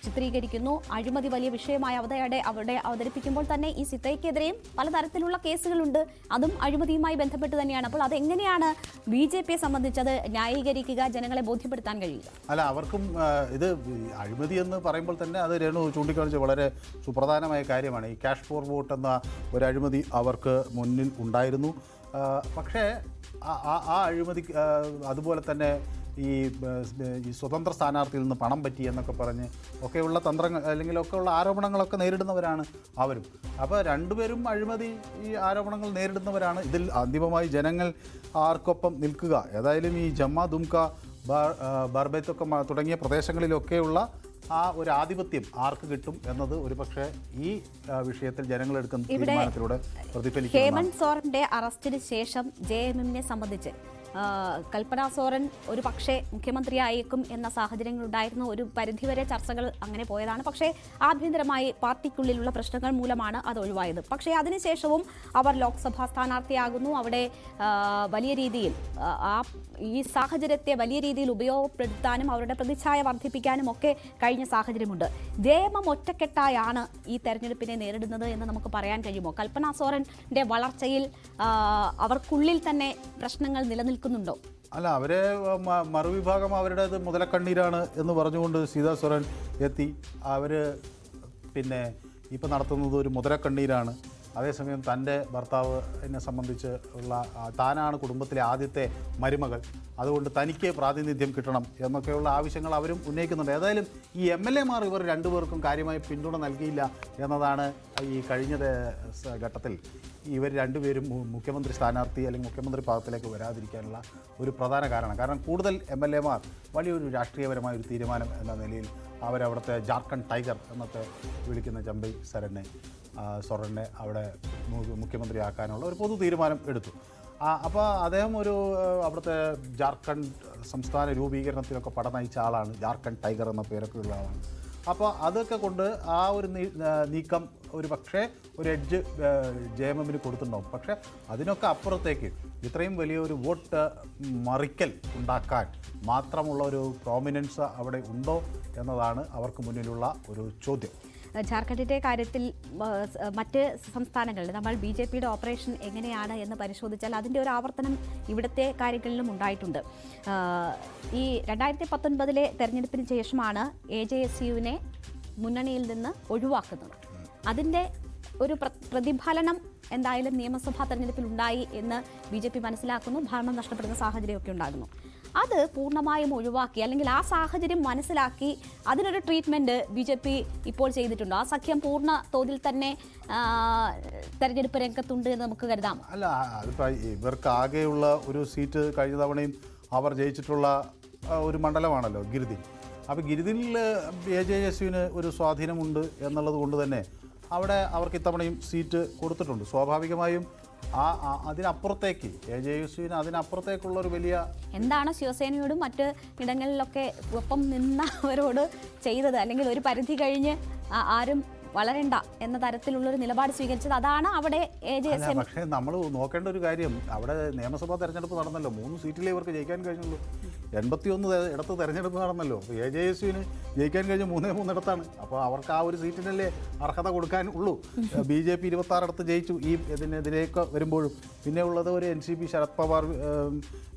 ചിത്രീകരിക്കുന്നു. അഴിമതി വലിയ വിഷയമായി അവിടെ അവതരിപ്പിക്കുമ്പോൾ തന്നെ ഈ സിതയ്ക്കെതിരെയും പലതരത്തിലുള്ള കേസുകളുണ്ട്. അതും അഴിമതിയുമായി ബന്ധപ്പെട്ട് തന്നെയാണ്. അപ്പോൾ അതെങ്ങനെയാണ് BJPയെ സംബന്ധിച്ചത് ന്യായീകരിക്കുക, ജനങ്ങളെ ബോധ്യപ്പെടുത്താൻ കഴിയുക? അല്ല, അവർക്കും ഇത് അഴിമതി എന്ന് പറയുമ്പോൾ തന്നെ അത് രേണു ചൂണ്ടിക്കാണിച്ച വളരെ സുപ്രധാനമായ കാര്യമാണ്. ഈ ക്യാഷ് ഫോർ വോട്ട് എന്ന ഒരു അഴിമതി അവർക്ക് മുന്നിൽ ഉണ്ടായിരുന്നു. പക്ഷേ ആ അഴിമതി അതുപോലെ തന്നെ ഈ സ്വതന്ത്ര സ്ഥാനാർത്ഥിയിൽ നിന്ന് പണം പറ്റി എന്നൊക്കെ പറഞ്ഞ് ഒക്കെയുള്ള തന്ത്രങ്ങൾ അല്ലെങ്കിൽ ഒക്കെയുള്ള ആരോപണങ്ങളൊക്കെ നേരിടുന്നവരാണ് അവരും. അപ്പോൾ രണ്ടുപേരും അഴിമതി ഈ ആരോപണങ്ങൾ നേരിടുന്നവരാണ്. ഇതിൽ അന്തിമമായി ജനങ്ങൾ ആർക്കൊപ്പം നിൽക്കുക, ഏതായാലും ഈ ജമ്മ ദുംക ബാർബേത്തൊക്കെ തുടങ്ങിയ പ്രദേശങ്ങളിലൊക്കെയുള്ള ആ ഒരു ആധിപത്യം ആർക്ക് കിട്ടും എന്നത് ഒരുപക്ഷെ ഈ വിഷയത്തിൽ ജനങ്ങൾ എടുക്കുന്ന തീരുമാനത്തിലൂടെ പ്രതിഫലിക്കും. ഹേമന്ത് സോറന്റെ അറസ്റ്റിന് ശേഷം JMMനെ സംബന്ധിച്ച് കൽപ്പന സോറൻ ഒരു പക്ഷേ മുഖ്യമന്ത്രിയായേക്കും എന്ന സാഹചര്യങ്ങളുണ്ടായിരുന്നു. ഒരു പരിധിവരെ ചർച്ചകൾ അങ്ങനെ പോയതാണ്. പക്ഷേ ആഭ്യന്തരമായി പാർട്ടിക്കുള്ളിലുള്ള പ്രശ്നങ്ങൾ മൂലമാണ് അത് ഒഴിവായത്. പക്ഷേ അതിനുശേഷവും അവർ ലോക്സഭാ സ്ഥാനാർത്ഥിയാകുന്നു. അവിടെ വലിയ രീതിയിൽ ഈ സാഹചര്യത്തെ വലിയ രീതിയിൽ ഉപയോഗപ്പെടുത്താനും അവരുടെ പ്രതിച്ഛായ വർദ്ധിപ്പിക്കാനും ഒക്കെ കഴിഞ്ഞ സാഹചര്യമുണ്ട്. JMM ഒറ്റക്കെട്ടായാണ് ഈ തെരഞ്ഞെടുപ്പിനെ നേരിടുന്നത് എന്ന് നമുക്ക് പറയാൻ കഴിയുമോ? കൽപ്പന സോറന്റെ വളർച്ചയിൽ അവർക്കുള്ളിൽ തന്നെ പ്രശ്നങ്ങൾ നിലനിൽക്കുന്നുണ്ടോ? അല്ല, അവരെ മറുവിഭാഗം അവരുടേത് മുതലക്കണ്ണീരാണ് എന്ന് പറഞ്ഞുകൊണ്ട് സീതാ സോറൻ എത്തി. അവർ പിന്നെ ഇപ്പം നടത്തുന്നത് ഒരു മുതലക്കണ്ണീരാണ്. അതേസമയം തൻ്റെ ഭർത്താവിനെ സംബന്ധിച്ച് ഉള്ള താനാണ് കുടുംബത്തിലെ ആദ്യത്തെ മരുമകൾ, അതുകൊണ്ട് തനിക്ക് പ്രാതിനിധ്യം കിട്ടണം എന്നൊക്കെയുള്ള ആവശ്യങ്ങൾ അവരും ഉന്നയിക്കുന്നുണ്ട്. ഏതായാലും ഈ MLAമാർ ഇവർ രണ്ടുപേർക്കും കാര്യമായി പിന്തുണ നൽകിയില്ല എന്നതാണ് ഈ കഴിഞ്ഞ ഘട്ടത്തിൽ ഇവർ രണ്ടുപേരും മുഖ്യമന്ത്രി സ്ഥാനാർത്ഥി അല്ലെങ്കിൽ മുഖ്യമന്ത്രി പദത്തിലേക്ക് വരാതിരിക്കാനുള്ള ഒരു പ്രധാന കാരണം. കാരണം കൂടുതൽ MLAമാർ വലിയൊരു രാഷ്ട്രീയപരമായ ഒരു തീരുമാനം എന്ന നിലയിൽ അവരവിടുത്തെ ജാർഖണ്ഡ് ടൈഗർ എന്നൊക്കെ വിളിക്കുന്ന ചമ്പൈ സൊറനെ അവിടെ മുഖ്യമന്ത്രിയാക്കാനുള്ള ഒരു പൊതു തീരുമാനം എടുത്തു. അപ്പോൾ അദ്ദേഹം അവിടുത്തെ ജാർഖണ്ഡ് സംസ്ഥാന രൂപീകരണത്തിലൊക്കെ പട നയിച്ച ആളാണ്. ജാർഖണ്ഡ് ടൈഗർ എന്ന പേരൊക്കെ ഉള്ള ആളാണ്. അപ്പോൾ അതൊക്കെ കൊണ്ട് ആ ഒരു നീക്കം ഒരു പക്ഷേ ഒരു എഡ്ജ് JMMന് കൊടുത്തിട്ടുണ്ടാവും. പക്ഷേ അതിനൊക്കെ അപ്പുറത്തേക്ക് ഇത്രയും വലിയൊരു വോട്ട് മറിക്കൽ ഉണ്ടാക്കാൻ മാത്രമുള്ള ഒരു പ്രോമിനൻസ് അവിടെ ഉണ്ടോ എന്നതാണ് അവർക്ക് മുന്നിലുള്ള ഒരു ചോദ്യം. ജാർഖണ്ഡിൻ്റെ കാര്യത്തിൽ മറ്റ് സംസ്ഥാനങ്ങളിൽ നമ്മൾ BJPയുടെ ഓപ്പറേഷൻ എങ്ങനെയാണ് എന്ന് പരിശോധിച്ചാൽ അതിൻ്റെ ഒരു ആവർത്തനം ഇവിടുത്തെ കാര്യങ്ങളിലും ഉണ്ടായിട്ടുണ്ട്. ഈ 2019 തെരഞ്ഞെടുപ്പിന് ശേഷമാണ് AJSUവിനെ മുന്നണിയിൽ നിന്ന് ഒഴിവാക്കുന്നത്. അതിൻ്റെ ഒരു പ്രതിഫലനം എന്തായാലും നിയമസഭാ തെരഞ്ഞെടുപ്പിൽ ഉണ്ടായി എന്ന് BJP മനസ്സിലാക്കുന്നു. ഭരണം നഷ്ടപ്പെടുന്ന സാഹചര്യമൊക്കെ ഉണ്ടാകുന്നു. അത് പൂർണ്ണമായും ഒഴിവാക്കി അല്ലെങ്കിൽ ആ സാഹചര്യം മനസ്സിലാക്കി അതിനൊരു ട്രീറ്റ്മെൻറ്റ് BJP ഇപ്പോൾ ചെയ്തിട്ടുണ്ടോ? ആ സഖ്യം പൂർണ്ണ തോതിൽ തന്നെ തെരഞ്ഞെടുപ്പ് രംഗത്തുണ്ട് എന്ന് നമുക്ക് കരുതാം. അല്ല, അതിപ്പോൾ ഇവർക്ക് ആകെയുള്ള ഒരു സീറ്റ് കഴിഞ്ഞ തവണയും അവർ ജയിച്ചിട്ടുള്ള ഒരു മണ്ഡലമാണല്ലോ ഗിരിദിൽ. അപ്പോൾ ഗിരിദിൽ AJSUവിന് ഒരു സ്വാധീനമുണ്ട് എന്നുള്ളത് കൊണ്ട് തന്നെ അവിടെ അവർക്ക് ഇത്തവണയും സീറ്റ് കൊടുത്തിട്ടുണ്ട്. സ്വാഭാവികമായും അതിനപ്പുറത്തേക്ക് AJSUവിന് അതിനപ്പുറത്തേക്കുള്ളൊരു വലിയ എന്താണ് ശിവസേനയോടും മറ്റ് ഇടങ്ങളിലൊക്കെ ഒപ്പം നിന്നവരോട് ചെയ്തത്? അല്ലെങ്കിൽ ഒരു പരിധി കഴിഞ്ഞ് ആരും വളരണ്ട എന്ന തരത്തിലുള്ളൊരു നിലപാട് സ്വീകരിച്ചത് അതാണ് അവിടെ AJSM. പക്ഷേ നമ്മൾ നോക്കേണ്ട ഒരു കാര്യം, അവിടെ നിയമസഭാ തെരഞ്ഞെടുപ്പ് നടന്നല്ലോ, 3 സീറ്റിലേ ഇവർക്ക് ജയിക്കാൻ കഴിഞ്ഞുള്ളൂ. 81 ഇടത്ത് തെരഞ്ഞെടുപ്പ് നടന്നല്ലോ. അപ്പോൾ AJSUവിന് ജയിക്കാൻ കഴിഞ്ഞ 3 ഇടത്താണ്. അപ്പോൾ അവർക്ക് ആ ഒരു സീറ്റിനല്ലേ അർഹത കൊടുക്കാൻ ഉള്ളൂ. BJP 26 ഇടത്ത് ജയിച്ചു ഈ ഇതിനെതിരേക്ക് വരുമ്പോഴും. പിന്നെ ഉള്ളത് ഒരു NCP ശരത് പവാർ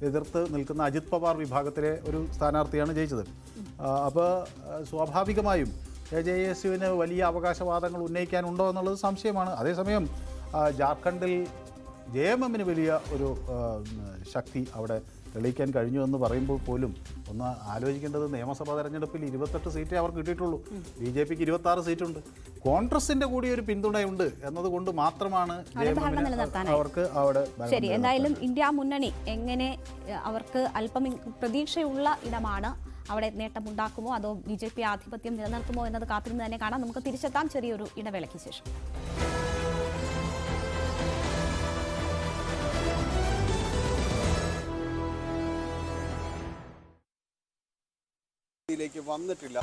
എതിർത്ത് നിൽക്കുന്ന അജിത് പവാർ വിഭാഗത്തിലെ ഒരു സ്ഥാനാർത്ഥിയാണ് ജയിച്ചത്. അപ്പോൾ സ്വാഭാവികമായും AJSUവിന് വലിയ അവകാശവാദങ്ങൾ ഉന്നയിക്കാനുണ്ടോ എന്നുള്ളത് സംശയമാണ്. അതേസമയം ജാർഖണ്ഡിൽ JMMന് വലിയ ഒരു ശക്തി അവിടെ തെളിയിക്കാൻ കഴിഞ്ഞു എന്ന് പറയുമ്പോൾ പോലും ഒന്ന് ആലോചിക്കേണ്ടത് നിയമസഭാ തെരഞ്ഞെടുപ്പിൽ 28 സീറ്റേ അവർക്ക് കിട്ടിയിട്ടുള്ളൂ. BJPക്ക് 26 സീറ്റുണ്ട്. കോൺഗ്രസിന്റെ കൂടി ഒരു പിന്തുണയുണ്ട് എന്നതുകൊണ്ട് മാത്രമാണ് അവർക്ക് അവിടെ. ശരി, എന്തായാലും ഇന്ത്യ മുന്നണി എങ്ങനെ അവർക്ക് അല്പം പ്രതീക്ഷയുള്ള ഇടമാണ്. അവിടെ നേട്ടമുണ്ടാക്കുമോ അതോ BJP ആധിപത്യം നിലനിർത്തുമോ എന്നത് കാത്തിരുന്ന് തന്നെ കാണാം. നമുക്ക് തിരിച്ചെത്താം ചെറിയൊരു ഇടവേളയ്ക്ക് ശേഷം. വന്നിട്ടില്ല.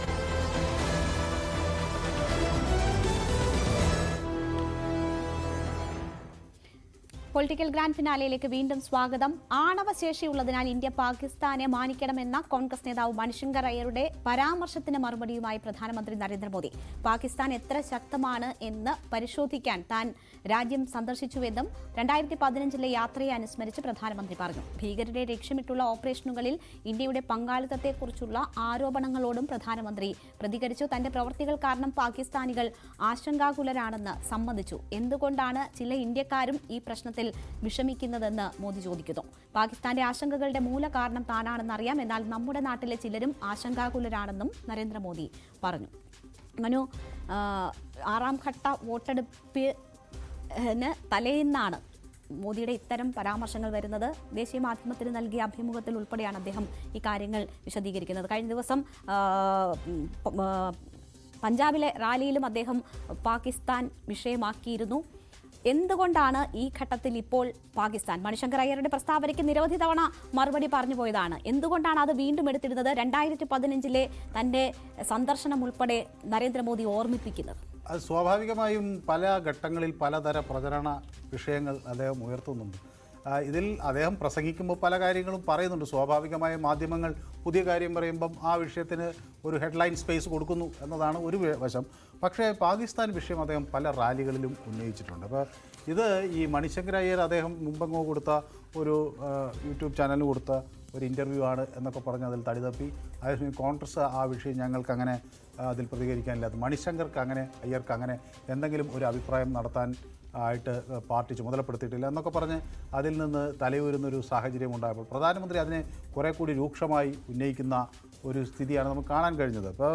പൊളിറ്റിക്കൽ ഗ്രാൻഡ് ഫിനാലയിലേക്ക് വീണ്ടും സ്വാഗതം. ആണവശേഷിയുള്ളതിനാൽ ഇന്ത്യ പാകിസ്ഥാനെ മാനിക്കണമെന്ന കോൺഗ്രസ് നേതാവ് മണിശങ്കർ അയ്യരുടെ പരാമർശത്തിന് മറുപടിയുമായി പ്രധാനമന്ത്രി നരേന്ദ്രമോദി. പാകിസ്ഥാൻ എത്ര ശക്തമാണ് എന്ന് പരിശോധിക്കാൻ താൻ രാജ്യം സന്ദർശിച്ചുവെന്നും 2015 യാത്രയെ അനുസ്മരിച്ച് പ്രധാനമന്ത്രി പറഞ്ഞു. ഭീകരരെ ലക്ഷ്യമിട്ടുള്ള ഓപ്പറേഷനുകളിൽ ഇന്ത്യയുടെ പങ്കാളിത്തത്തെക്കുറിച്ചുള്ള ആരോപണങ്ങളോടും പ്രധാനമന്ത്രി പ്രതികരിച്ചു. തന്റെ പ്രവൃത്തികൾ കാരണം പാകിസ്ഥാനികൾ ആശങ്കാകുലരാണെന്ന് സമ്മതിച്ചു. എന്തുകൊണ്ടാണ് ചില ഇന്ത്യക്കാരും ഈ പ്രശ്നത്തിൽ വിഷമിക്കുന്നതെന്ന് മോദി ചോദിക്കുന്നു. പാകിസ്ഥാന്റെ ആശങ്കകളുടെ മൂല കാരണം താനാണെന്നറിയാം, എന്നാൽ നമ്മുടെ നാട്ടിലെ ചിലരും ആശങ്കാകുലരാണെന്നും നരേന്ദ്രമോദി പറഞ്ഞു. മനു, 6ാം ഘട്ട വോട്ടെടുപ്പിന് തലേന്നാണ് മോദിയുടെ ഇത്തരം പരാമർശങ്ങൾ വരുന്നത്. ദേശീയ മാധ്യമത്തിന് നൽകിയ അഭിമുഖത്തിൽ ഉൾപ്പെടെയാണ് അദ്ദേഹം ഈ കാര്യങ്ങൾ വിശദീകരിക്കുന്നത്. കഴിഞ്ഞ ദിവസം പഞ്ചാബിലെ റാലിയിലും അദ്ദേഹം പാകിസ്ഥാൻ വിഷയമാക്കിയിരുന്നു. എന്തുകൊണ്ടാണ് ഈ ഘട്ടത്തിൽ ഇപ്പോൾ പാകിസ്ഥാൻ? മണിശങ്കർ അയ്യരുടെ പ്രസ്താവനയ്ക്ക് നിരവധി തവണ മറുപടി പറഞ്ഞു പോയതാണ്. എന്തുകൊണ്ടാണ് അത് വീണ്ടും എടുത്തിരുന്നത്? 2015 തന്റെ സന്ദർശനം ഉൾപ്പെടെ നരേന്ദ്രമോദി ഓർമ്മിപ്പിക്കുന്നത്. അത് സ്വാഭാവികമായും പല ഘട്ടങ്ങളിൽ പലതര പ്രചരണ വിഷയങ്ങൾ അദ്ദേഹം ഉയർത്തുന്നുണ്ട്. ഇതിൽ അദ്ദേഹം പ്രസംഗിക്കുമ്പോൾ പല കാര്യങ്ങളും പറയുന്നുണ്ട്. സ്വാഭാവികമായ മാധ്യമങ്ങൾ പുതിയ കാര്യം പറയുമ്പം ആ വിഷയത്തിന് ഒരു ഹെഡ്ലൈൻ സ്പേസ് കൊടുക്കുന്നു എന്നതാണ് ഒരു വശം. പക്ഷേ പാകിസ്ഥാൻ വിഷയം അദ്ദേഹം പല റാലികളിലും ഉന്നയിച്ചിട്ടുണ്ട്. അപ്പോൾ ഇത് ഈ മണിശങ്കർ അയ്യർ അദ്ദേഹം മുമ്പങ്ങോ കൊടുത്ത ഒരു യൂട്യൂബ് ചാനലിന് കൊടുത്ത ഒരു ഇൻ്റർവ്യൂ ആണ് എന്നൊക്കെ പറഞ്ഞ് അതിൽ തടിതപ്പി. അതേസമയം കോൺഗ്രസ് ആ വിഷയം ഞങ്ങൾക്ക് അങ്ങനെ അതിൽ പ്രതികരിക്കാനില്ല, അത് മണിശങ്കർക്ക് അങ്ങനെ അയ്യർക്ക് അങ്ങനെ എന്തെങ്കിലും ഒരു അഭിപ്രായം നടത്താൻ ആയിട്ട് പാർട്ടി ചുമതലപ്പെടുത്തിയിട്ടില്ല എന്നൊക്കെ പറഞ്ഞ് അതിൽ നിന്ന് തലയൂരുന്നൊരു സാഹചര്യം ഉണ്ടായപ്പോൾ പ്രധാനമന്ത്രി അതിനെ കുറേ കൂടി രൂക്ഷമായി ഉന്നയിക്കുന്ന ഒരു സ്ഥിതിയാണ് നമുക്ക് കാണാൻ കഴിഞ്ഞത്. അപ്പോൾ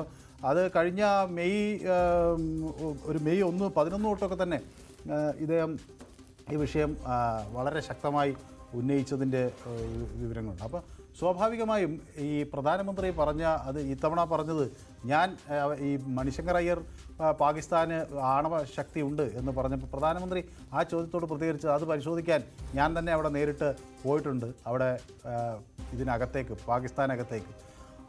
അത് കഴിഞ്ഞ മെയ് 11 തൊട്ടൊക്കെ തന്നെ ഇദ്ദേഹം ഈ വിഷയം വളരെ ശക്തമായി ഉന്നയിച്ചതിൻ്റെ വിവരങ്ങളുണ്ട്. അപ്പോൾ സ്വാഭാവികമായും ഈ പ്രധാനമന്ത്രി അത് ഇത്തവണ പറഞ്ഞത് ഞാൻ ഈ മണിശങ്കർ അയ്യർ പാകിസ്ഥാന് ആണവ ശക്തി ഉണ്ട് എന്ന് പറഞ്ഞപ്പോൾ പ്രധാനമന്ത്രി ആ ചോദ്യത്തോട് പ്രതികരിച്ച് അത് പരിശോധിക്കാൻ ഞാൻ തന്നെ അവിടെ നേരിട്ട് പോയിട്ടുണ്ട്, അവിടെ ഇതിനകത്തേക്ക് പാകിസ്ഥാനകത്തേക്ക്.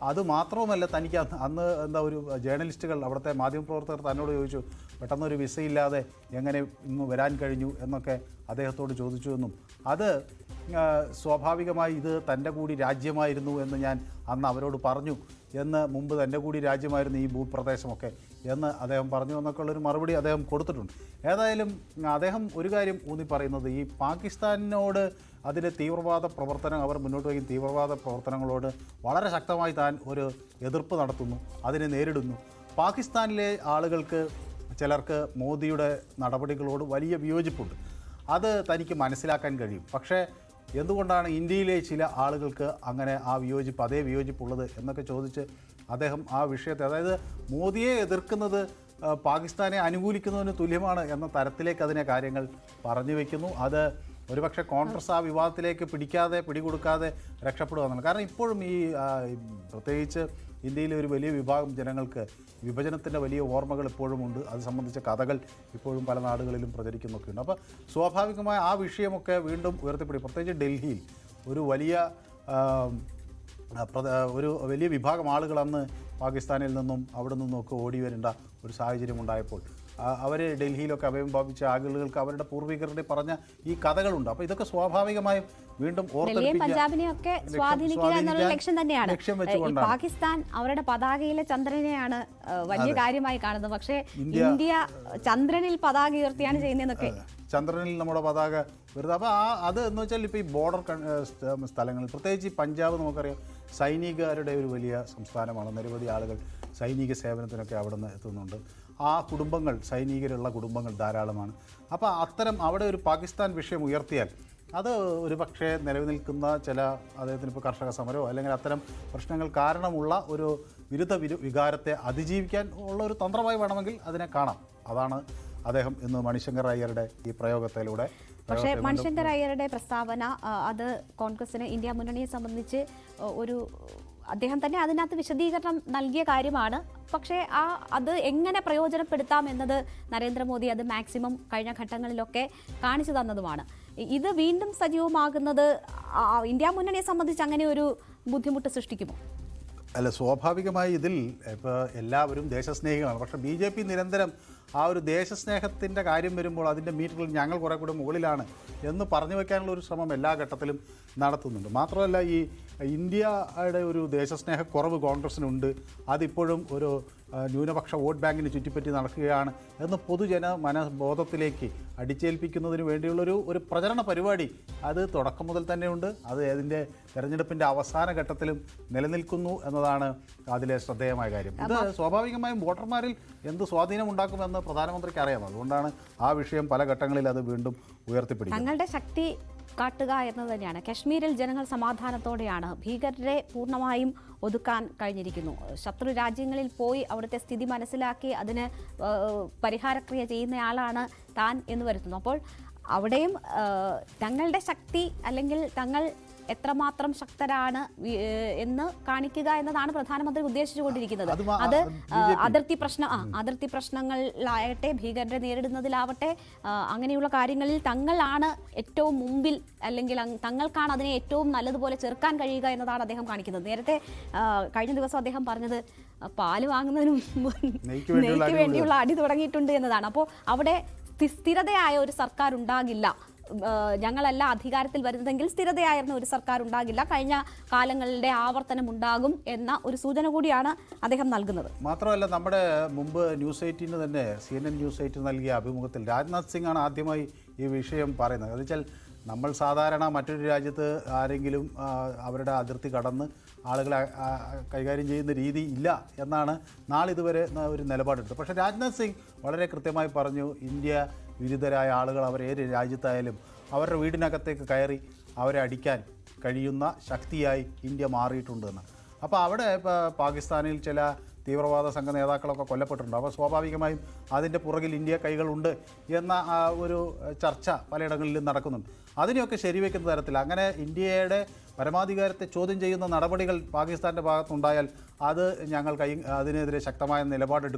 അതുമാത്രവുമല്ല, തനിക്ക് അന്ന് ഒരു ജേർണലിസ്റ്റുകൾ അവിടുത്തെ മാധ്യമപ്രവർത്തകർ തന്നോട് ചോദിച്ചു പെട്ടെന്നൊരു വിസയില്ലാതെ എങ്ങനെ ഇങ്ങ് വരാൻ കഴിഞ്ഞു എന്നൊക്കെ അദ്ദേഹത്തോട് ചോദിച്ചു എന്നും അത് സ്വാഭാവികമായി ഇത് തൻ്റെ കൂടി രാജ്യമായിരുന്നു എന്ന് ഞാൻ അന്ന് അവരോട് പറഞ്ഞു എന്ന്, മുമ്പ് തൻ്റെ കൂടി രാജ്യമായിരുന്നു ഈ ഭൂപ്രദേശമൊക്കെ എന്ന് അദ്ദേഹം പറഞ്ഞു എന്നൊക്കെ ഉള്ളൊരു മറുപടി അദ്ദേഹം കൊടുത്തിട്ടുണ്ട്. ഏതായാലും അദ്ദേഹം ഒരു കാര്യം ഊന്നി പറയുന്നത് ഈ പാകിസ്ഥാനോട് അതിൻ്റെ തീവ്രവാദ പ്രവർത്തനം അവർ മുന്നോട്ട് വയ്ക്കുന്ന തീവ്രവാദ പ്രവർത്തനങ്ങളോട് വളരെ ശക്തമായി താൻ ഒരു എതിർപ്പ് നടത്തുന്നു, അതിനെ നേരിടുന്നു. പാകിസ്ഥാനിലെ ആളുകൾക്ക് ചിലർക്ക് മോദിയുടെ നടപടികളോട് വലിയ വിയോജിപ്പുണ്ട്, അത് തനിക്ക് മനസ്സിലാക്കാൻ കഴിയും. പക്ഷേ എന്തുകൊണ്ടാണ് ഇന്ത്യയിലെ ചില ആളുകൾക്ക് അങ്ങനെ ആ വിയോജിപ്പ്, അതേ വിയോജിപ്പുള്ളത് എന്നൊക്കെ ചോദിച്ച് അദ്ദേഹം ആ വിഷയത്തെ, അതായത് മോദിയെ എതിർക്കുന്നത് പാകിസ്ഥാനെ അനുകൂലിക്കുന്നതിന് തുല്യമാണ് എന്ന തരത്തിലേക്ക് അതിനെ കാര്യങ്ങൾ പറഞ്ഞു വയ്ക്കുന്നു. അത് ഒരുപക്ഷെ കോൺഗ്രസ് ആ വിവാദത്തിലേക്ക് പിടികൊടുക്കാതെ രക്ഷപ്പെടുകയെന്നാണ്. കാരണം ഇപ്പോഴും ഈ പ്രത്യേകിച്ച് ഇന്ത്യയിലെ ഒരു വലിയ വിഭാഗം ജനങ്ങൾക്ക് വിഭജനത്തിൻ്റെ വലിയ ഓർമ്മകൾ ഇപ്പോഴും ഉണ്ട്. അത് സംബന്ധിച്ച കഥകൾ ഇപ്പോഴും പല നാടുകളിലും പ്രചരിക്കുന്നൊക്കെയുണ്ട്. അപ്പോൾ സ്വാഭാവികമായ ആ വിഷയമൊക്കെ വീണ്ടും ഉയർത്തിപ്പിടി. പ്രത്യേകിച്ച് ഡൽഹിയിൽ ഒരു വലിയ വിഭാഗം ആളുകൾ അന്ന് പാകിസ്ഥാനിൽ നിന്നും അവിടെ നിന്നുമൊക്കെ ഓടി വരേണ്ട ഒരു സാഹചര്യം ഉണ്ടായപ്പോൾ അവർ ഡൽഹിയിലൊക്കെ അഭയം പ്രാപിച്ച ആളുകൾക്ക് അവരുടെ പൂർവികരുടെ പറഞ്ഞ ഈ കഥകളുണ്ട്. അപ്പോൾ ഇതൊക്കെ സ്വാഭാവികമായും വീണ്ടും പഞ്ചാബിനെയൊക്കെ സ്വാധീനിക്കുക എന്നുള്ള ലക്ഷ്യം തന്നെയാണ്. പാകിസ്ഥാൻ അവരുടെ പതാകയിലെ ചന്ദ്രനെയാണ് വലിയ കാര്യമായി കാണുന്നത്. പക്ഷേ ഇന്ത്യ ചന്ദ്രനിൽ പതാക ഉയർത്തിയാണ് ചെയ്യുന്നതെന്നൊക്കെ. ചന്ദ്രനിൽ നമ്മുടെ പതാക വെറുതെ. അപ്പോൾ അത് എന്ന് വെച്ചാൽ ഇപ്പോൾ ഈ ബോർഡർ സ്ഥലങ്ങളിൽ പ്രത്യേകിച്ച് ഈ പഞ്ചാബ് നമുക്കറിയാം സൈനികരുടെ ഒരു വലിയ സംസ്ഥാനമാണ്. നിരവധി ആളുകൾ സൈനിക സേവനത്തിനൊക്കെ അവിടെ നിന്ന് എത്തുന്നുണ്ട്. ആ കുടുംബങ്ങൾ, സൈനികരുള്ള കുടുംബങ്ങൾ ധാരാളമാണ്. അപ്പോൾ അത്തരം അവിടെ ഒരു പാകിസ്ഥാൻ വിഷയം ഉയർത്തിയാൽ അത് ഒരു പക്ഷേ നിലനിൽക്കുന്ന ചില അദ്ദേഹത്തിന് ഇപ്പോൾ കർഷക സമരമോ അല്ലെങ്കിൽ അത്തരം പ്രശ്നങ്ങൾ കാരണമുള്ള ഒരു വിരുദ്ധ വികാരത്തെ അതിജീവിക്കാൻ ഉള്ള ഒരു തന്ത്രമായി വേണമെങ്കിൽ അതിനെ കാണാം. അതാണ് അദ്ദേഹം ഇന്ന് മണിശങ്കർ അയ്യരുടെ ഈ പ്രയോഗത്തിലൂടെ. പക്ഷേ മണിശങ്കർ അയ്യരുടെ പ്രസ്താവന അത് കോൺഗ്രസിന്, ഇന്ത്യ മുന്നണിയെ സംബന്ധിച്ച് ഒരു അദ്ദേഹം തന്നെ അതിനകത്ത് വിശദീകരണം നൽകിയ കാര്യമാണ്. പക്ഷേ അത് എങ്ങനെ പ്രയോജനപ്പെടുത്താം എന്നത് നരേന്ദ്രമോദി അത് മാക്സിമം കഴിഞ്ഞ ഘട്ടങ്ങളിലൊക്കെ കാണിച്ചു തന്നതുമാണ്. ഇത് വീണ്ടും സജീവമാകുന്നത് ഇന്ത്യ മുന്നണിയെ സംബന്ധിച്ച് അങ്ങനെ ഒരു ബുദ്ധിമുട്ട് സൃഷ്ടിക്കുമോ? അല്ല, സ്വാഭാവികമായി ഇതിൽ ഇപ്പോൾ എല്ലാവരും ദേശസ്നേഹികളാണ്. പക്ഷേ BJP നിരന്തരം ആ ഒരു ദേശസ്നേഹത്തിൻ്റെ കാര്യം വരുമ്പോൾ അതിൻ്റെ മീറ്ററിൽ ഞങ്ങൾ കുറേ കൂടെ മുകളിലാണ് എന്ന് പറഞ്ഞു വയ്ക്കാനുള്ള ഒരു ശ്രമം എല്ലാ ഘട്ടത്തിലും നടത്തുന്നുണ്ട്. മാത്രമല്ല ഈ ഇന്ത്യയുടെ ഒരു ദേശസ്നേഹക്കുറവ് കോൺഗ്രസിനുണ്ട്. അതിപ്പോഴും ഒരു ന്യൂനപക്ഷ വോട്ട് ബാങ്കിന് ചുറ്റിപ്പറ്റി നടക്കുകയാണ് എന്ന് പൊതുജന മനബോധത്തിലേക്ക് അടിച്ചേൽപ്പിക്കുന്നതിന് വേണ്ടിയുള്ളൊരു പ്രചരണ പരിപാടി അത് തുടക്കം മുതൽ തന്നെയുണ്ട്. അത് അതിൻ്റെ തെരഞ്ഞെടുപ്പിൻ്റെ അവസാന ഘട്ടത്തിലും നിലനിൽക്കുന്നു എന്നതാണ് അതിലെ ശ്രദ്ധേയമായ കാര്യം. ഇത് സ്വാഭാവികമായും വോട്ടർമാരിൽ എന്ത് സ്വാധീനം ഉണ്ടാക്കുമെന്ന് പ്രധാനമന്ത്രിക്ക് അറിയാം. അതുകൊണ്ടാണ് ആ വിഷയം പല ഘട്ടങ്ങളിൽ അത് വീണ്ടും ഉയർത്തിപ്പിടിക്കുന്നത്. തങ്ങളുടെ ശക്തി കാട്ടുക എന്നത് തന്നെയാണ്. കശ്മീരിൽ ജനങ്ങൾ സമാധാനത്തോടെയാണ്. ഭീകരരെ പൂർണ്ണമായും ഒതുക്കാൻ കഴിഞ്ഞിരിക്കുന്നു. ശത്രു രാജ്യങ്ങളിൽ പോയി അവിടുത്തെ സ്ഥിതി മനസ്സിലാക്കി അതിന് പരിഹാരക്രിയ ചെയ്യുന്നയാളാണ് താൻ എന്ന് വരുത്തുന്നു. അപ്പോൾ അവിടെയും തങ്ങളുടെ ശക്തി അല്ലെങ്കിൽ തങ്ങൾ എത്രമാത്രം ശക്തരാണ് എന്ന് കാണിക്കുക എന്നതാണ് പ്രധാനമന്ത്രി ഉദ്ദേശിച്ചുകൊണ്ടിരിക്കുന്നത്. അത് അതിർത്തി പ്രശ്നങ്ങളിലാവട്ടെ, ഭീകരരെ നേരിടുന്നതിലാവട്ടെ, അങ്ങനെയുള്ള കാര്യങ്ങളിൽ തങ്ങളാണ് ഏറ്റവും മുമ്പിൽ, അല്ലെങ്കിൽ തങ്ങൾക്കാണ് അതിനെ ഏറ്റവും നല്ലതുപോലെ ചെറുക്കാൻ കഴിയുക എന്നതാണ് അദ്ദേഹം കാണിക്കുന്നത്. നേരത്തെ കഴിഞ്ഞ ദിവസം അദ്ദേഹം പറഞ്ഞത് പാല് വാങ്ങുന്നതിന് മുമ്പ് നെയ്ക്ക് വേണ്ടിയുള്ള അടി തുടങ്ങിയിട്ടുണ്ട് എന്നതാണ്. അപ്പോൾ അവിടെ സ്ഥിരതയായ ഒരു സർക്കാർ ഉണ്ടാകില്ല, ഞങ്ങളല്ല അധികാരത്തിൽ വരുന്നതെങ്കിൽ സ്ഥിരതയായിരുന്ന ഒരു സർക്കാർ ഉണ്ടാകില്ല, കഴിഞ്ഞ കാലങ്ങളുടെ ആവർത്തനം ഉണ്ടാകും എന്ന ഒരു സൂചന കൂടിയാണ് അദ്ദേഹം നൽകുന്നത്. മാത്രമല്ല, നമ്മുടെ മുമ്പ് ന്യൂസ് 18 തന്നെ CNN ന്യൂസ് 18 നൽകിയ അഭിമുഖത്തിൽ രാജ്നാഥ് സിംഗ് ആണ് ആദ്യമായി ഈ വിഷയം പറയുന്നത്. എന്ന് വെച്ചാൽ നമ്മൾ സാധാരണ മറ്റൊരു രാജ്യത്ത് ആരെങ്കിലും അവരുടെ അതിർത്തി കടന്ന് ആളുകളെ കൈകാര്യം ചെയ്യുന്ന രീതി ഇല്ല എന്നാണ് നാളിതുവരെ ഒരു നിലപാടെടുത്തത്. പക്ഷേ രാജ്നാഥ് സിംഗ് വളരെ കൃത്യമായി പറഞ്ഞു, ഇന്ത്യ വിരുദ്ധരായ ആളുകൾ അവർ ഏത് രാജ്യത്തായാലും അവരുടെ വീടിനകത്തേക്ക് കയറി അവരെ അടിക്കാൻ കഴിയുന്ന ശക്തിയായി ഇന്ത്യ മാറിയിട്ടുണ്ടെന്ന്. അപ്പോൾ അവിടെ പാകിസ്ഥാനിൽ ചില തീവ്രവാദ സംഘ നേതാക്കളൊക്കെ കൊല്ലപ്പെട്ടിട്ടുണ്ട്. അപ്പോൾ സ്വാഭാവികമായും അതിൻ്റെ പുറകിൽ ഇന്ത്യ കൈകളുണ്ട് എന്ന ഒരു ചർച്ച പലയിടങ്ങളിലും നടക്കുന്നുണ്ട്. അതിനെയൊക്കെ ശരിവെക്കുന്ന തരത്തിൽ അങ്ങനെ ഇന്ത്യയുടെ പരമാധികാരത്തെ ചോദ്യം ചെയ്യുന്ന നടപടികൾ പാകിസ്ഥാൻ്റെ ഭാഗത്തുണ്ടായാൽ അത് ഞങ്ങൾ അതിനെതിരെ ശക്തമായ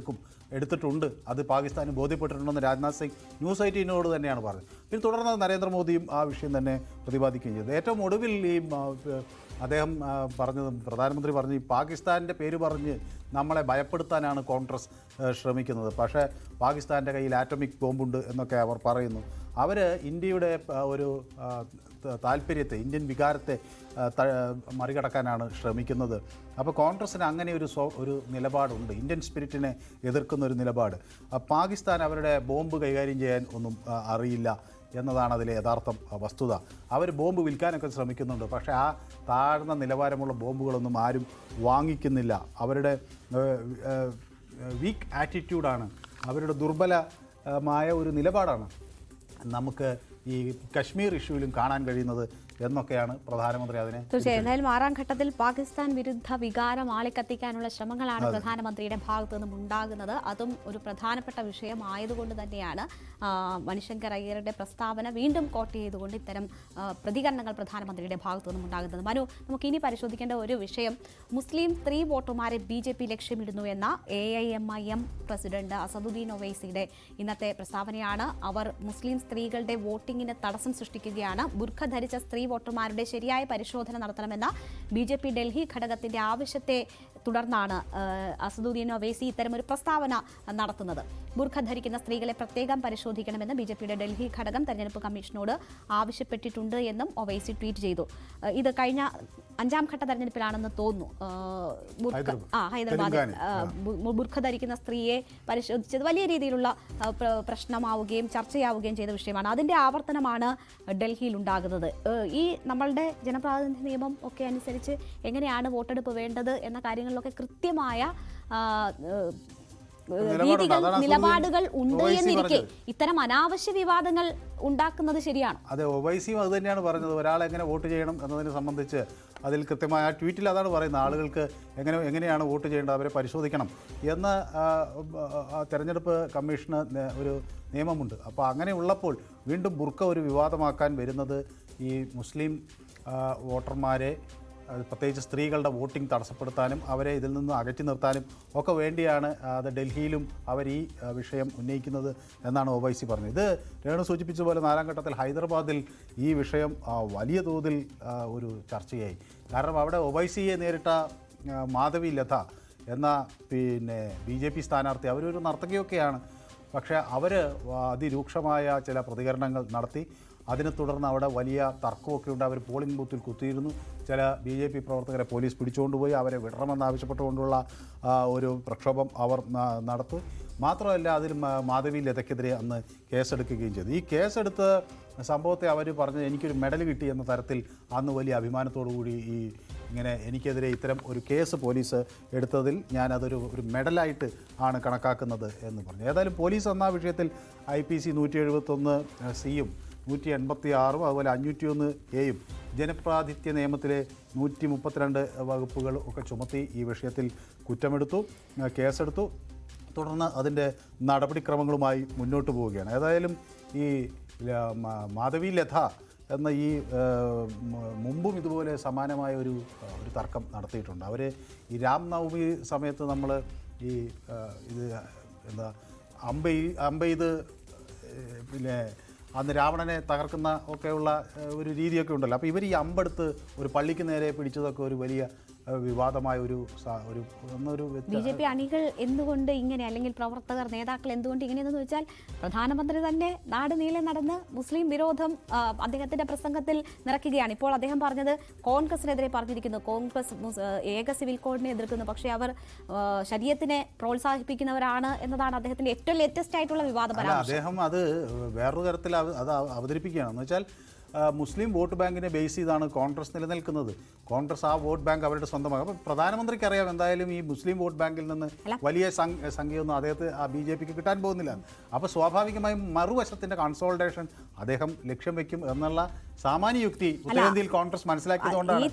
എടുത്തിട്ടുണ്ട്. അത് പാകിസ്ഥാന് ബോധ്യപ്പെട്ടിട്ടുണ്ടെന്ന് രാജ്നാഥ് സിംഗ് ന്യൂസ് 18 തന്നെയാണ് പറഞ്ഞത്. പിന്നെ തുടർന്ന് നരേന്ദ്രമോദിയും ആ വിഷയം തന്നെ പ്രതിപാദിക്കുകയും ചെയ്തു. ഏറ്റവും ഒടുവിൽ ഈ അദ്ദേഹം പറഞ്ഞത്, പ്രധാനമന്ത്രി പറഞ്ഞു, ഈ പാകിസ്ഥാൻ്റെ പേര് പറഞ്ഞ് നമ്മളെ ഭയപ്പെടുത്താനാണ് കോൺഗ്രസ് ശ്രമിക്കുന്നത്. പക്ഷേ പാകിസ്ഥാൻ്റെ കയ്യിൽ ആറ്റോമിക് ബോംബുണ്ട് എന്നൊക്കെ അവർ പറയുന്നു. അവർ ഇന്ത്യയുടെ ഒരു താല്പര്യത്തെ, ഇന്ത്യൻ വികാരത്തെ മറികടക്കാനാണ് ശ്രമിക്കുന്നത്. അപ്പോൾ കോൺഗ്രസ്സിന് അങ്ങനെ ഒരു നിലപാടുണ്ട്, ഇന്ത്യൻ സ്പിരിറ്റിനെ എതിർക്കുന്ന ഒരു നിലപാട്. പാകിസ്ഥാൻ അവരുടെ ബോംബ് കൈകാര്യം ചെയ്യാൻ ഒന്നും അറിയില്ല എന്നതാണ് അതിലെ യഥാർത്ഥ വസ്തുത. അവർ ബോംബ് വിൽക്കാനൊക്കെ ശ്രമിക്കുന്നുണ്ട്, പക്ഷേ ആ താഴ്ന്ന നിലവാരമുള്ള ബോംബുകളൊന്നും ആരും വാങ്ങിക്കുന്നില്ല. അവരുടെ വീക്ക് ആറ്റിറ്റ്യൂഡാണ്, അവരുടെ ദുർബലമായ ഒരു നിലപാടാണ് നമുക്ക് ഈ കശ്മീർ ഇഷ്യൂവിലും കാണാൻ കഴിയുന്നത് എന്നൊക്കെയാണ് പ്രധാനമന്ത്രി അതിനെ. തീർച്ചയായും എന്തായാലും 6ാം ഘട്ടത്തിൽ പാകിസ്ഥാൻ വിരുദ്ധ വികാരം ആളിക്കത്തിക്കാനുള്ള ശ്രമങ്ങളാണ് പ്രധാനമന്ത്രിയുടെ ഭാഗത്തു നിന്നും ഉണ്ടാകുന്നത്. അതും ഒരു പ്രധാനപ്പെട്ട വിഷയമായതുകൊണ്ട് തന്നെയാണ് മണിശങ്കർ അയ്യരുടെ പ്രസ്താവന വീണ്ടും കോട്ട് ചെയ്തുകൊണ്ട് ഇത്തരം പ്രതികരണങ്ങൾ പ്രധാനമന്ത്രിയുടെ ഭാഗത്തു നിന്നും ഉണ്ടാകുന്നത്. മനു, നമുക്കിനി പരിശോധിക്കേണ്ട ഒരു വിഷയം, മുസ്ലിം സ്ത്രീ വോട്ടർമാരെ BJP ലക്ഷ്യമിടുന്നു എന്ന AIMIM പ്രസിഡന്റ് അസദുദ്ദീൻ ഒവൈസിയുടെ ഇന്നത്തെ പ്രസ്താവനയാണ്. അവർ മുസ്ലിം സ്ത്രീകളുടെ വോട്ടിങ്ങിന് തടസ്സം സൃഷ്ടിക്കുകയാണ്. ബുർഖ ധരിച്ച സ്ത്രീ വോട്ടർമാരുടെ ശരിയായ പരിശോധന നടത്തണമെന്ന BJP ഡൽഹി ഘടകത്തിന്റെ ആവശ്യത്തെ തുടർന്നാണ് അസദുദ്ദീൻ ഒവൈസി ഇത്തരമൊരു പ്രസ്താവന നടത്തുന്നത്. ബുർഖ ധരിക്കുന്ന സ്ത്രീകളെ പ്രത്യേകം പരിശോധിക്കണമെന്ന് ബിജെപിയുടെ ഡൽഹി ഘടകം തെരഞ്ഞെടുപ്പ് കമ്മീഷനോട് ആവശ്യപ്പെട്ടിട്ടുണ്ട് എന്നും ഒവൈസി ട്വീറ്റ് ചെയ്തു. ഇത് കഴിഞ്ഞ 5ാം ഘട്ട തെരഞ്ഞെടുപ്പിലാണെന്ന് തോന്നുന്നു. ഹൈദരാബാദിൽ ബുർഖ ധരിക്കുന്ന സ്ത്രീയെ പരിശോധിച്ചത് വലിയ രീതിയിലുള്ള പ്രശ്നമാവുകയും ചർച്ചയാവുകയും ചെയ്ത വിഷയമാണ്. അതിന്റെ ആവർത്തനമാണ് ഡൽഹിയിൽ ഉണ്ടാകുന്നത്. ഈ നമ്മളുടെ ജനപ്രാതിനിധ്യ നിയമം ഒക്കെ അനുസരിച്ച് എങ്ങനെയാണ് വോട്ടെടുപ്പ് വേണ്ടത് എന്ന കാര്യങ്ങളിലൊക്കെ കൃത്യമായ നിലപാടുകൾ ഉണ്ട് എന്നിരിക്കെ ഇത്തരം അനാവശ്യ വിവാദങ്ങൾ ഉണ്ടാക്കുന്നത് ശരിയാണ്. അതെ, ഒവൈസിയും അത് തന്നെയാണ് പറഞ്ഞത്. ഒരാൾ എങ്ങനെ വോട്ട് ചെയ്യണം എന്നതിനെ സംബന്ധിച്ച് അതിൽ കൃത്യമായ ട്വീറ്റിൽ അതാണ് പറയുന്നത്. ആളുകൾക്ക് എങ്ങനെയാണ് വോട്ട് ചെയ്യേണ്ടത്, അവരെ പരിശോധിക്കണം എന്ന് തെരഞ്ഞെടുപ്പ് കമ്മീഷന് ഒരു നിയമമുണ്ട്. അപ്പോൾ അങ്ങനെ ഉള്ളപ്പോൾ വീണ്ടും ബുർക്ക ഒരു വിവാദമാക്കാൻ വരുന്നത് ഈ മുസ്ലിം വോട്ടർമാരെ, പ്രത്യേകിച്ച് സ്ത്രീകളുടെ വോട്ടിംഗ് തടസ്സപ്പെടുത്താനും അവരെ ഇതിൽ നിന്ന് അകറ്റി നിർത്താനും ഒക്കെ വേണ്ടിയാണ് അത് ഡൽഹിയിലും അവർ ഈ വിഷയം ഉന്നയിക്കുന്നത് എന്നാണ് ഒവൈസി പറഞ്ഞത്. ഇത് രേണു സൂചിപ്പിച്ച പോലെ 4ാം ഘട്ടത്തിൽ ഹൈദരാബാദിൽ ഈ വിഷയം വലിയ തോതിൽ ഒരു ചർച്ചയായി. കാരണം അവിടെ ഒവൈസിയെ നേരിട്ട മാധവി ലത എന്ന BJP സ്ഥാനാർത്ഥി, അവരൊരു നർത്തകിയൊക്കെയാണ്. പക്ഷേ അവർ അതിരൂക്ഷമായ ചില പ്രതികരണങ്ങൾ നടത്തി. അതിനെ തുടർന്ന് അവിടെ വലിയ തർക്കമൊക്കെ ഉണ്ട്. അവർ പോളിംഗ് ബൂത്തിൽ കുത്തിയിരുന്നു. ചില BJP പ്രവർത്തകരെ പോലീസ് പിടിച്ചുകൊണ്ടുപോയി. അവരെ വിടണമെന്നാവശ്യപ്പെട്ടുകൊണ്ടുള്ള ഒരു പ്രക്ഷോഭം അവർ നടത്തി. മാത്രമല്ല അതിൽ മാധവി ലതയ്ക്കെതിരെ അന്ന് കേസെടുക്കുകയും ചെയ്തു. ഈ കേസെടുത്ത സംഭവത്തെ അവർ പറഞ്ഞ് എനിക്കൊരു മെഡൽ കിട്ടി എന്ന തരത്തിൽ അന്ന് വലിയ അഭിമാനത്തോടു കൂടി ഇങ്ങനെ എനിക്കെതിരെ ഇത്തരം ഒരു കേസ് പോലീസ് എടുത്തതിൽ ഞാനതൊരു മെഡലായിട്ട് ആണ് കണക്കാക്കുന്നത് എന്ന് പറഞ്ഞു. ഏതായാലും പോലീസ് എന്ന വിഷയത്തിൽ IPC 171(c)യും 186 അതുപോലെ 501(a)യും ജനപ്രാതിനിധ്യ നിയമത്തിലെ 132 വകുപ്പുകൾ ഒക്കെ ചുമത്തി ഈ വിഷയത്തിൽ കുറ്റമെടുത്തു, കേസെടുത്തു. തുടർന്ന് അതിൻ്റെ നടപടിക്രമങ്ങളുമായി മുന്നോട്ട് പോവുകയാണ്. ഏതായാലും ഈ മാധവി ലത എന്ന ഈ മുമ്പും ഇതുപോലെ സമാനമായ ഒരു തർക്കം നടത്തിയിട്ടുണ്ട്. അവർ ഈ രാംനവമി സമയത്ത് നമ്മൾ ഈ ഇത് എന്താ അമ്പെയ്ത് അന്ന് രാവണനെ തകർക്കുന്ന ഒക്കെയുള്ള ഒരു രീതിയൊക്കെ ഉണ്ടല്ലോ. അപ്പോൾ ഇവർ ഈ അമ്പെടുത്ത് ഒരു പള്ളിക്ക് നേരെ പിടിച്ചതൊക്കെ ഒരു വലിയ വിവാദമായ ഒരു BJP അണികൾ എന്തുകൊണ്ട് ഇങ്ങനെ, അല്ലെങ്കിൽ പ്രവർത്തകർ നേതാക്കൾ എന്തുകൊണ്ട് ഇങ്ങനെയെന്ന് വെച്ചാൽ പ്രധാനമന്ത്രി തന്നെ നാട് നീളെ നടന്ന് മുസ്ലിം വിരോധം അദ്ദേഹത്തിന്റെ പ്രസംഗത്തിൽ നിറയ്ക്കുകയാണ്. ഇപ്പോൾ അദ്ദേഹം പറഞ്ഞത് കോൺഗ്രസിനെതിരെ പറഞ്ഞിരിക്കുന്നു. കോൺഗ്രസ് ഏക സിവിൽ കോഡിനെ എതിർക്കുന്നു, പക്ഷേ അവർ ശരീഅത്തിനെ പ്രോത്സാഹിപ്പിക്കുന്നവരാണ് എന്നതാണ് അദ്ദേഹത്തിന്റെ ഏറ്റവും ലേറ്റസ്റ്റ് ആയിട്ടുള്ള വിവാദ പരാമർശം. അദ്ദേഹം അത് വേറൊരു തരത്തിൽ അത് അവതരിപ്പിക്കുകയാണെന്ന് വെച്ചാൽ മുസ്ലിം വോട്ട് ബാങ്കിനെ ബേസ് ചെയ്താണ് കോൺഗ്രസ് നിലനിൽക്കുന്നത്. കോൺഗ്രസ് ആ വോട്ട് ബാങ്ക് അവരുടെ സ്വന്തമാകും. അപ്പോൾ പ്രധാനമന്ത്രിക്ക് അറിയാം എന്തായാലും ഈ മുസ്ലിം വോട്ട് ബാങ്കിൽ നിന്ന് വലിയ സംഖ്യയൊന്നും അദ്ദേഹത്തെ അദ്ദേഹത്തിന് കിട്ടാൻ പോകുന്നില്ല. അപ്പോൾ സ്വാഭാവികമായും മറുവശത്തിൻ്റെ കൺസോൾട്ടേഷൻ അദ്ദേഹം ലക്ഷ്യം വെക്കും എന്നുള്ള സാമാന്യ യുക്തി ഉത്തരേന്ത്യയിൽ കോൺഗ്രസ് മനസ്സിലാക്കിയതുകൊണ്ടാണ്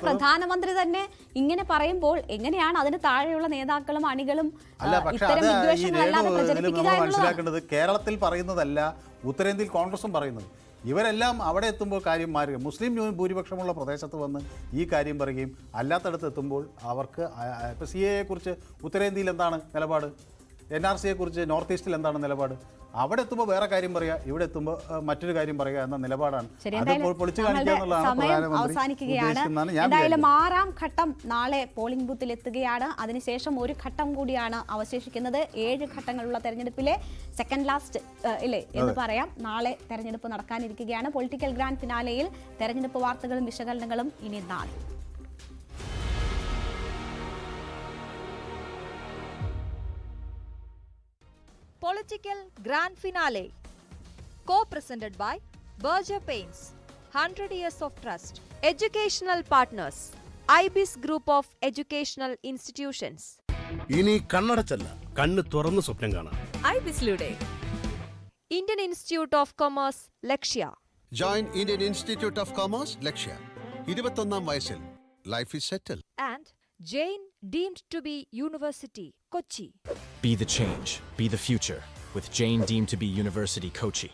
പ്രധാനമന്ത്രി തന്നെ ഇങ്ങനെ പറയുമ്പോൾ എങ്ങനെയാണ് അതിന് താഴെയുള്ള നേതാക്കളും അണികളും മനസ്സിലാക്കേണ്ടത്. കേരളത്തിൽ പറയുന്നതല്ല ഉത്തരേന്ത്യയിൽ കോൺഗ്രസും പറയുന്നത്. ഇവരെല്ലാം അവിടെ എത്തുമ്പോൾ കാര്യം മാറുക. മുസ്ലിം ഭൂരിപക്ഷമുള്ള പ്രദേശത്ത് വന്ന് ഈ കാര്യം പറയുകയും അല്ലാത്തടത്ത് എത്തുമ്പോൾ അവർക്ക് ഇപ്പോൾ CAA കുറിച്ച് ഉത്തരേന്ത്യയിൽ എന്താണ് നിലപാട്, NRCയെ കുറിച്ച് നോർത്ത് ഈസ്റ്റിൽ എന്താണ് നിലപാട്, അവിടെ എത്തുമ്പോൾ വേറെ കാര്യം പറയുക, ഇവിടെ എത്തുമ്പോൾ മറ്റൊരു കാര്യം പറയുക എന്ന നിലപാടാണ്. പൊളിച്ചു കാണിക്കുക എന്നുള്ളതാണ് അവസാനിക്കുകയാണ്. എന്തായാലും 6ാം ഘട്ടം നാളെ പോളിംഗ് ബൂത്തിൽ എത്തുകയാണ്. അതിനുശേഷം ഒരു ഘട്ടം കൂടിയാണ് അവശേഷിക്കുന്നത്. 7 ഘട്ടങ്ങളുള്ള തെരഞ്ഞെടുപ്പിലെ സെക്കൻഡ് ലാസ്റ്റ് ഇല്ലേ എന്ന് പറയാം. നാളെ തെരഞ്ഞെടുപ്പ് നടക്കാനിരിക്കുകയാണ്. പൊളിറ്റിക്കൽ ഗ്രാൻഡ് ഫിനാലെയിൽ തെരഞ്ഞെടുപ്പ് വാർത്തകളും വിശകലനങ്ങളും ഇനി നാളെ. Political Grand Finale, co-presented by Berger Paints, 100 years of trust. Educational partners, IBIS Group of Educational Institutions. ഇനി കണ്ണടച്ചല്ല, കണ്ണ് തുറന്ന് സ്വപ്നം കാണാം. IBIS-ലൂടെ Indian Institute of Commerce, Lakshya. Join Indian Institute of Commerce, ലക്ഷ്യ. 21ാം വയസ്സിൽ life is settle. And Jain deemed to be University, Kochi. Be the change, be the future with Jain deemed to be University, Kochi.